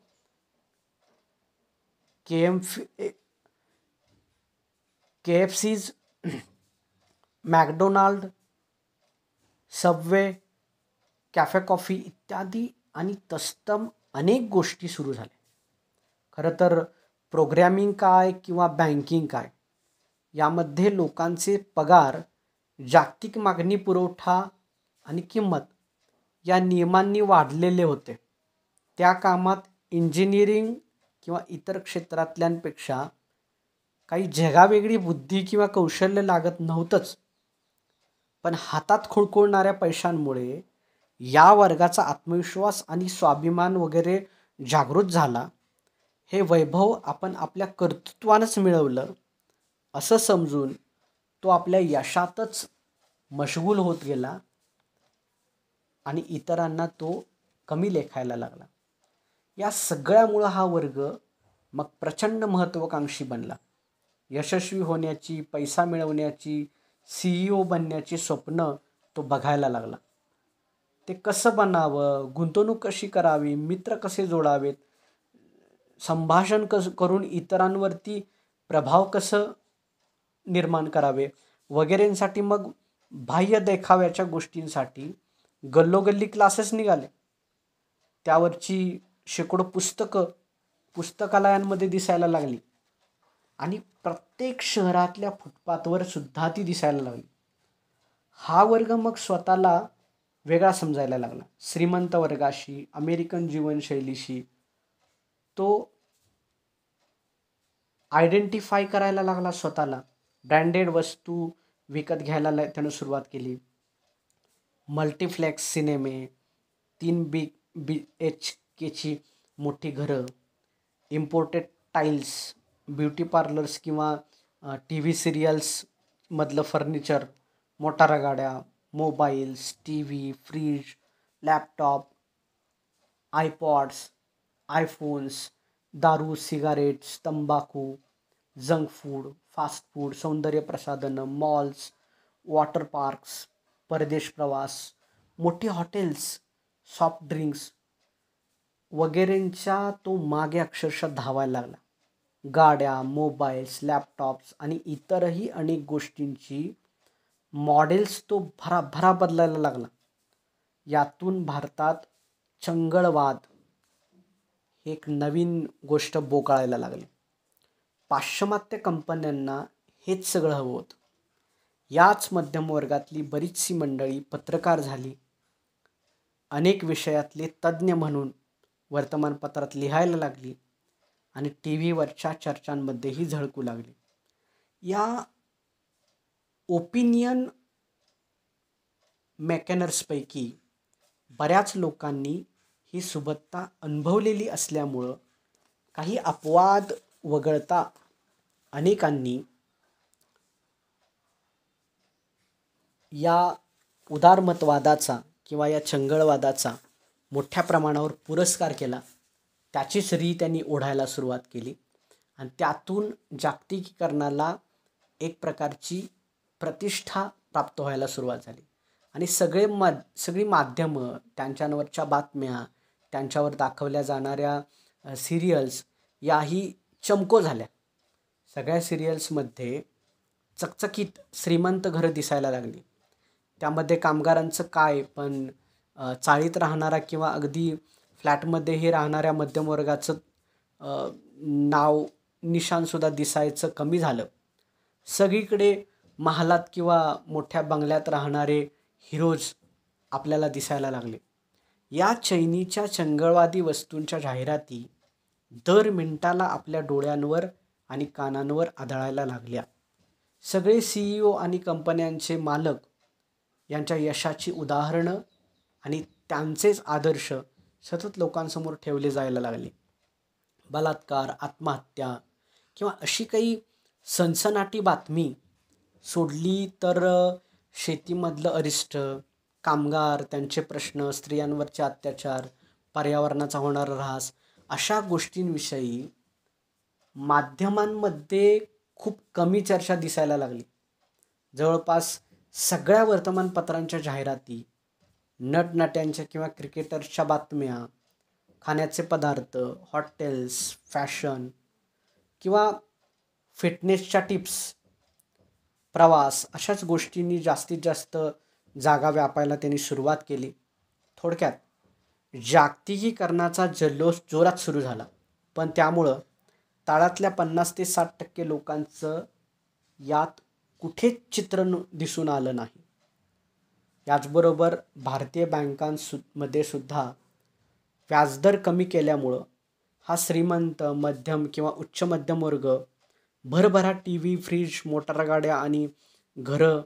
KFCs, McDonald, Subway, cafe coffee इत्यादी आणि तत्सम अनेक गोष्टी सुरू झाल्या. खरं तर प्रोग्रॅमिंग काय किंवा बँकिंग काय यामध्ये लोकांचे पगार जागतिक मागणी, पुरवठा आणि किंमत या नियमांनी वाढलेले होते. त्या कामात इंजिनिअरिंग किंवा इतर क्षेत्रातल्यांपेक्षा काही जगावेगळी बुद्धी किंवा कौशल्य लागत नव्हतंच. पण हातात खुळखुळणाऱ्या पैशांमुळे या वर्गाचा आत्मविश्वास आणि स्वाभिमान वगैरे जागृत झाला. हे वैभव आपण आपल्या कर्तृत्वानंच मिळवलं असं समजून तो आपल्या यशातच मशगूल होत गेला आणि इतरांना तो कमी लेखायला लागला. या सगळ्यामुळं हा वर्ग मग प्रचंड महत्त्वाकांक्षी बनला. यशस्वी होण्याची, पैसा मिळवण्याची, CEO बनण्याची स्वप्न तो बघायला लागला. ते कसं बनावं, गुंतवणूक कशी करावी, मित्र कसे जोडावेत, संभाषण करून इतरांवरती प्रभाव कसं निर्माण करावे वगैरेंसाठी मग बाह्य देखाव्याच्या गोष्टींसाठी गल्लोगल्ली क्लासेस निघाले. त्यावरची शेकडो पुस्तकालयांमध्ये दिसायला लागली आणि प्रत्येक शहरातल्या फुटपाथवर सुद्धा ती दिसायला लागली. हा वर्ग मग स्वतःला वेगळा समजायला लागला. श्रीमंत वर्गाशी, अमेरिकन जीवनशैलीशी तो आयडेंटिफाय करायला लागला स्वतःला. ब्रँडेड वस्तू विकत घ्यायला त्यानं सुरुवात केली. मल्टीप्लेक्स सिनेमे, 3 BHKची मोठी घरं, इम्पोर्टेड टाईल्स, ब्युटी पार्लर्स किंवा टी व्ही सिरियल्समधलं फर्निचर, मोटारगाड्या, mobiles, T V, fridge, laptop, iPods, iPhones, दारू, सिगारेट्स, तंबाखू, जंक फूड, फास्ट फूड, सौंदर्य प्रसाधनं, मॉल्स, वॉटर पार्क्स, परदेश प्रवास, मोठी हॉटेल्स, सॉफ्ट ड्रिंक्स वगैरेंच्या तो मागे अक्षरशः धावायला लागला. गाड्या, मोबाईल्स, लॅपटॉप्स आणि इतरही अनेक गोष्टींची मॉडेल्स तो भराभरा बदलायला लागला. यातून भारतात चंगळवाद हे एक नवीन गोष्ट बोकाळायला लागली. पाश्चिमात्य कंपन्यांना हेच सगळं हवं होतं. याच मध्यमवर्गातली बरीचशी मंडळी पत्रकार झाली, अनेक विषयातले तज्ज्ञ म्हणून वर्तमानपत्रात लिहायला लागली आणि टी व्हीवरच्या चर्चांमध्येही झळकू लागली. या ओपिनियन मेकनर्सपैकी बऱ्याच लोकांनी ही सुबत्ता अनुभवलेली असल्यामुळं काही अपवाद वगळता अनेकांनी या उदारमतवादाचा किंवा या चंगळवादाचा मोठ्या प्रमाणावर पुरस्कार केला. त्याचीच री त्यांनी ओढायला सुरुवात केली आणि त्यातून जागतिकीकरणाला एक प्रकारची प्रतिष्ठा प्राप्त व्हायला सुरुवात झाली आणि सगळी माध्यमं, त्यांच्यावरच्या बातम्या, त्यांच्यावर दाखवल्या जाणाऱ्या सिरियल्स याही चमको झाल्या. सगळ्या सिरियल्समध्ये चकचकीत श्रीमंत घरं दिसायला लागली. त्यामध्ये कामगारांचं काय, पण चाळीत राहणारा किंवा अगदी फ्लॅटमध्येही राहणाऱ्या मध्यमवर्गाचं नाव निशाणसुद्धा दिसायचं कमी झालं. सगळीकडे महालात किंवा मोठ्या बंगल्यात राहणारे हिरोज आपल्याला दिसायला लागले. या चैनीच्या चंगळवादी वस्तूंच्या जाहिराती दर मिनिटाला आपल्या डोळ्यांवर आणि कानांवर आदळायला लागल्या. सगळे CEO आणि कंपन्यांचे मालक यांच्या यशाची उदाहरणं आणि त्यांचेच आदर्श सतत लोकांसमोर ठेवले जायला लागले. बलात्कार, आत्महत्या किंवा अशी काही सनसनाटी बातमी सोडली तर शेतीमधलं अरिष्ट, कामगार, त्यांचे प्रश्न, स्त्रियांवरचे अत्याचार, पर्यावरणाचा होणारा ऱ्हास अशा गोष्टींविषयी माध्यमांमध्ये खूप कमी चर्चा दिसायला लागली. जवळपास सगळ्या वर्तमानपत्रांच्या जाहिराती, नटनट्यांच्या किंवा क्रिकेटर्सच्या बातम्या, खाण्याचे पदार्थ, हॉटेल्स, फॅशन किंवा फिटनेसच्या टिप्स, प्रवास अशाच गोष्टींनी जास्तीत जास्त जागा व्यापायला त्यांनी सुरुवात केली. थोडक्यात जागतिकीकरणाचा जल्लोष जोरात सुरू झाला, पण त्यामुळं तळातल्या 50 ते 60% लोकांचं यात कुठेच चित्र दिसून आलं नाही. याचबरोबर भारतीय बँकांमध्ये सुद्धा व्याजदर कमी केल्यामुळं हा श्रीमंत, मध्यम किंवा उच्च मध्यम वर्ग भरभराट टी व्ही, फ्रीज, मोटारगाड्या आणि घरं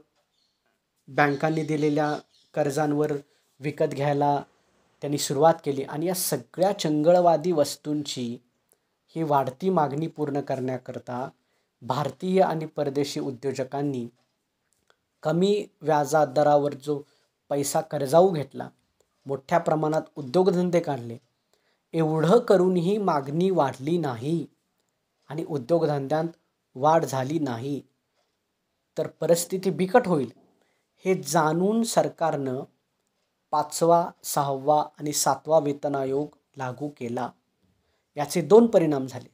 बँकांनी दिलेल्या कर्जांवर विकत घ्यायला त्यांनी सुरुवात केली आणि या सगळ्या चंगळवादी वस्तूंची ही वाढती मागणी पूर्ण करण्याकरता भारतीय आणि परदेशी उद्योजकांनी कमी व्याजदरावर जो पैसा कर्जाऊ घेतला, मोठ्या प्रमाणात उद्योगधंदे काढले. एवढं करूनही मागणी वाढली नाही आणि उद्योगधंद्यात वाढ झाली नाही तर परिस्थिती बिकट होईल हे जाणून सरकारनं 5वा, 6वा आणि 7वा वेतन आयोग लागू केला. याचे 2 परिणाम झाले.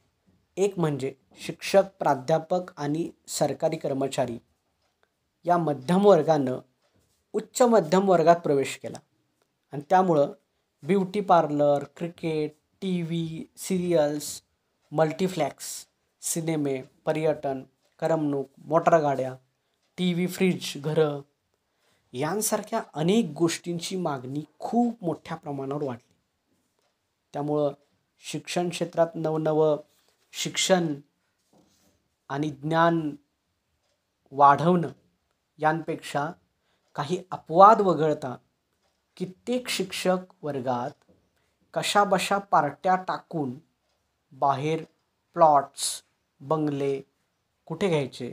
एक म्हणजे शिक्षक, प्राध्यापक आणि सरकारी कर्मचारी या मध्यम वर्गानं उच्च मध्यम वर्गात प्रवेश केला आणि त्यामुळं beauty parlour, cricket, T V, serials, multiplex, सिनेमे, पर्यटन, करमणूक, मोटारगाड्या, टी व्ही, फ्रीज, घरं यांसारख्या अनेक गोष्टींची मागणी खूप मोठ्या प्रमाणावर वाढली. त्यामुळं शिक्षण क्षेत्रात नवनवं शिक्षण आणि ज्ञान वाढवणं यांपेक्षा काही अपवाद वगळता कित्येक शिक्षक वर्गात कशाबशा पार्ट्या टाकून बाहेर प्लॉट्स, बंगले कुठे घ्यायचे,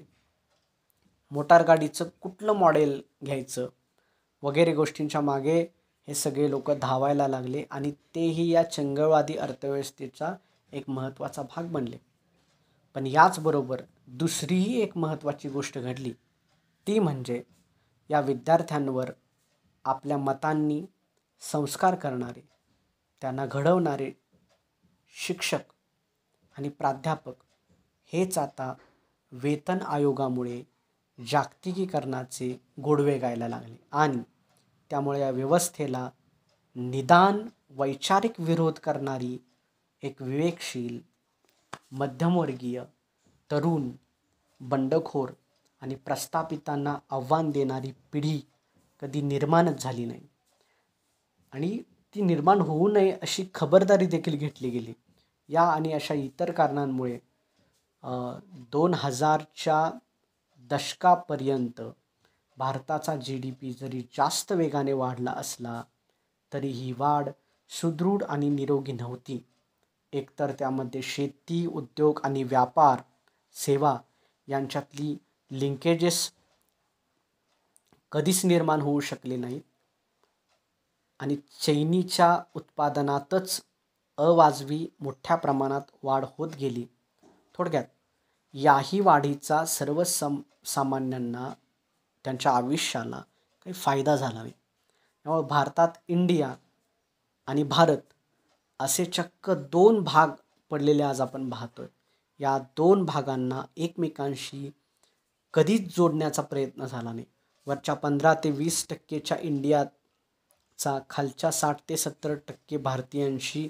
मोटार गाडीचं कुठलं मॉडेल घ्यायचं वगैरे गोष्टींच्या मागे हे सगळे लोक धावायला लागले आणि तेही या चंगळवादी अर्थव्यवस्थेचा एक महत्त्वाचा भाग बनले. पण याचबरोबर दुसरीही एक महत्त्वाची गोष्ट घडली, ती म्हणजे या विद्यार्थ्यांवर आपल्या मतांनी संस्कार करणारे, त्यांना घडवणारे शिक्षक आणि प्राध्यापक हेच आता वेतन आयोगामुळे जागतिकीकरणाचे गोडवे गायला लागले आणि त्यामुळे या व्यवस्थेला निदान वैचारिक विरोध करणारी एक विवेकशील, मध्यमवर्गीय, तरुण, बंडखोर आणि प्रस्थापितांना आव्हान देणारी पिढी कधी निर्माणच झाली नाही. आणि ती निर्माण होऊ नये अशी खबरदारी देखील घेतली गेली. या आणि अशा इतर कारणांमुळे 2000च्या दशकापर्यंत भारताचा GDP जरी जास्त वेगाने वाढला असला तरी ही वाढ सुदृढ आणि निरोगी नव्हती. एकतर त्यामध्ये शेती, उद्योग आणि व्यापार, सेवा यांच्यातली लिंकेजेस कधीच निर्माण होऊ शकले नाहीत आणि चैनीच्या उत्पादनातच अवाजवी मोठ्या प्रमाणात वाढ होत गेली. थोडक्यात याही वाढीचा सामान्यांना त्यांच्या आयुष्याला काही फायदा झाला नाही. त्यामुळे भारतात इंडिया आणि भारत असे चक्क 2 भाग पडलेले आज आपण पाहतोय. या 2 भागांना एकमेकांशी कधीच जोडण्याचा प्रयत्न झाला नाही. वरच्या 15 ते 20% इंडियाचा खालच्या 60 ते 70% भारतीयांशी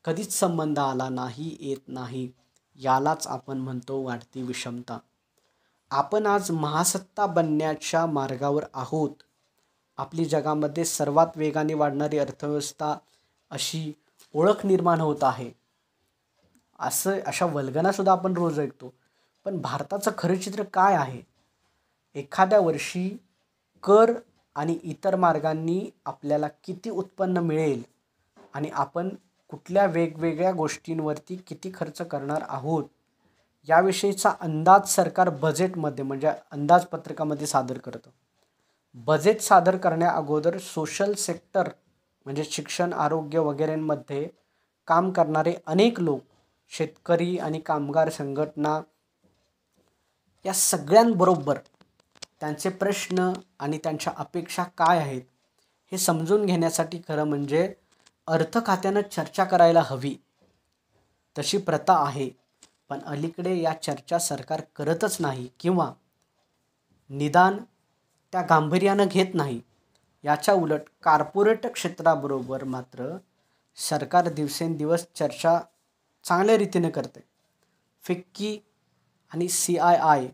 कधीच संबंध आला नाही, येत नाही. यालाच आपण म्हणतो वाढती विषमता. आपण आज महासत्ता बनण्याच्या मार्गावर आहोत. आपली जगामध्ये सर्वात वेगाने वाढणारी अर्थव्यवस्था अशी ओळख निर्माण होत आहे. अशा वल्गनासुद्धा आपण रोज ऐकतो. पण भारताचं खरं चित्र काय आहे? एखाद्या वर्षी कर आणि इतर मार्गांनी आपल्याला किती उत्पन्न मिळेल आणि आपण कुठल्या वेगवेगळ्या गोष्टींवरती किती खर्च करणार आहोत याविषयीचा अंदाज सरकार बजेटमध्ये म्हणजे अंदाजपत्रकामध्ये सादर करतं. बजेट सादर करण्याअगोदर सोशल सेक्टर म्हणजे शिक्षण, आरोग्य वगैरेंमध्ये काम करणारे अनेक लोक, शेतकरी आणि कामगार संघटना या सगळ्यांबरोबर त्यांचे प्रश्न आणि त्यांच्या अपेक्षा काय आहेत हे समजून घेण्यासाठी खरं म्हणजे अर्थ खात्यानं चर्चा करायला हवी. तशी प्रथा आहे, पण अलीकडे या चर्चा सरकार करतच नाही किंवा निदान त्या गांभीर्यानं घेत नाही. याच्या उलट कॉर्पोरेट क्षेत्राबरोबर मात्र सरकार दिवसेंदिवस चर्चा चांगल्या रीतीने करते. फिक्की आणि CII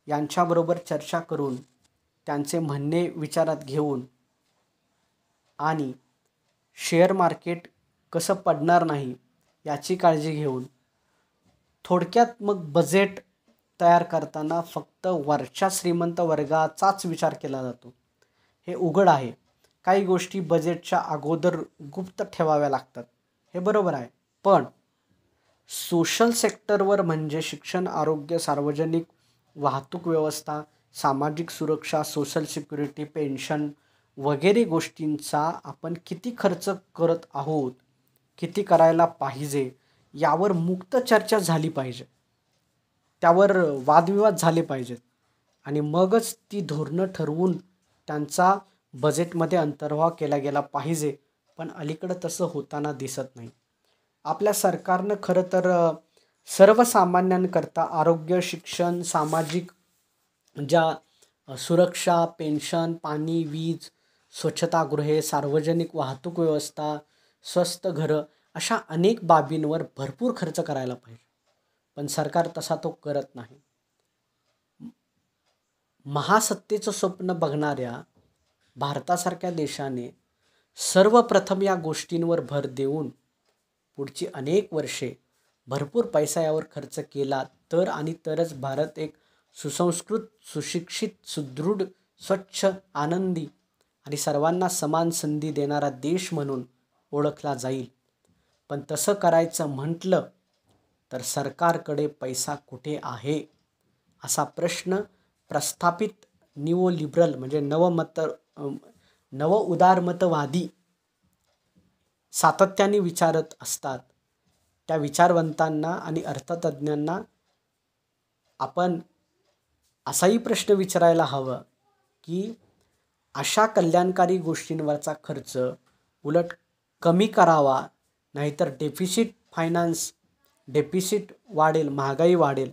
यांच्याबरोबर चर्चा करून त्यांचे म्हणणे विचारात घेऊन आणि शेअर मार्केट कसं पडणार नाही याची काळजी घेऊन थोडक्यात मग बजेट तयार करताना फक्त वरच्या श्रीमंत वर्गाचाच विचार केला जातो. हे उघड आहे. काही गोष्टी बजेटच्या अगोदर गुप्त ठेवाव्या लागतात, हे बरोबर आहे. पण सोशल सेक्टरवर म्हणजे शिक्षण, आरोग्य, सार्वजनिक वाहतूक व्यवस्था, सामाजिक सुरक्षा, सोशल सिक्युरिटी, पेन्शन वगैरे गोष्टींचा आपण किती खर्च करत आहोत, किती करायला पाहिजे यावर मुक्त चर्चा झाली पाहिजे. त्यावर वादविवाद झाले पाहिजेत आणि मगच ती धोरणं ठरवून त्यांचा बजेटमध्ये अंतर्भाव केला गेला पाहिजे. पण अलीकडं तसं होताना दिसत नाही. आपल्या सरकारनं खरं तर सर्वसामान्यांकरता आरोग्य, शिक्षण, सामाजिक ज्या सुरक्षा, पेन्शन, पाणी, वीज, स्वच्छतागृहे, सार्वजनिक वाहतूक व्यवस्था, स्वस्त घरं अशा अनेक बाबींवर भरपूर खर्च करायला पाहिजे. पण सरकार तसा तो करत नाही. महासत्तेचं स्वप्न बघणाऱ्या भारतासारख्या देशाने सर्वप्रथम या गोष्टींवर भर देऊन पुढची अनेक वर्षे भरपूर पैसा यावर खर्च केला तर आणि तरच भारत एक सुसंस्कृत, सुशिक्षित, सुदृढ, स्वच्छ, आनंदी आणि सर्वांना समान संधी देणारा देश म्हणून ओळखला जाईल. पण तसं करायचं म्हटलं तर सरकारकडे पैसा कुठे आहे असा प्रश्न प्रस्थापित निओलिबरल म्हणजे नव उदारमतवादी सातत्याने विचारत असतात. त्या विचारवंतांना आणि अर्थतज्ज्ञांना आपण असाही प्रश्न विचारायला हवं की अशा कल्याणकारी गोष्टींवरचा खर्च उलट कमी करावा, नाहीतर डेफिसिट वाढेल, महागाई वाढेल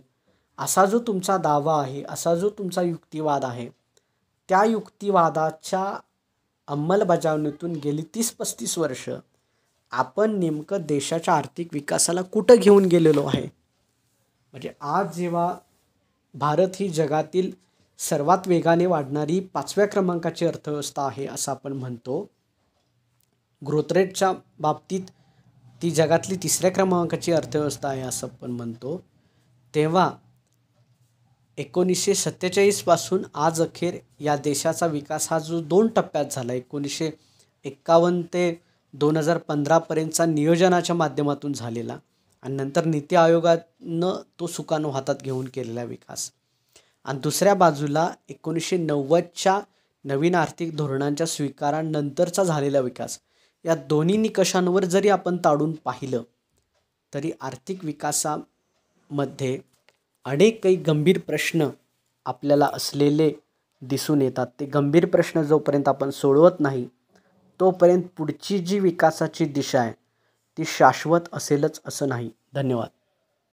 असा जो तुमचा दावा आहे, असा जो तुमचा युक्तिवाद आहे, त्या युक्तिवादाच्या अंमलबजावणीतून गेली 30-35 वर्ष आपण नेमकं देशाच्या आर्थिक विकासाला कुठं घेऊन गेलेलो आहे. म्हणजे आज जेव्हा भारत ही जगातील सर्वात वेगाने वाढणारी 5व्या क्रमांकाची अर्थव्यवस्था आहे असं आपण म्हणतो, ग्रोथ रेटच्या बाबतीत ती जगातली 3ऱ्या क्रमांकाची अर्थव्यवस्था आहे असं आपण म्हणतो, तेव्हा 1947 पासून आज अखेर या देशाचा विकास हा जो 2 टप्प्यात झाला, 1951 ते 2015पर्यंतचा नियोजनाच्या माध्यमातून झालेला आणि नंतर नीती आयोगानं तो सुकाणू हातात घेऊन केलेला विकास, आणि दुसऱ्या बाजूला 1990च्या नवीन आर्थिक धोरणांच्या स्वीकारानंतरचा झालेला विकास, या दोन्ही निकषांवर जरी आपण ताडून पाहिलं तरी आर्थिक विकासामध्ये अनेक काही गंभीर प्रश्न आपल्याला असलेले दिसून येतात. ते गंभीर प्रश्न जोपर्यंत आपण सोडवत नाही तोपर्यंत पुढची जी विकासाची दिशा आहे ती शाश्वत असेलच असं नाही. धन्यवाद.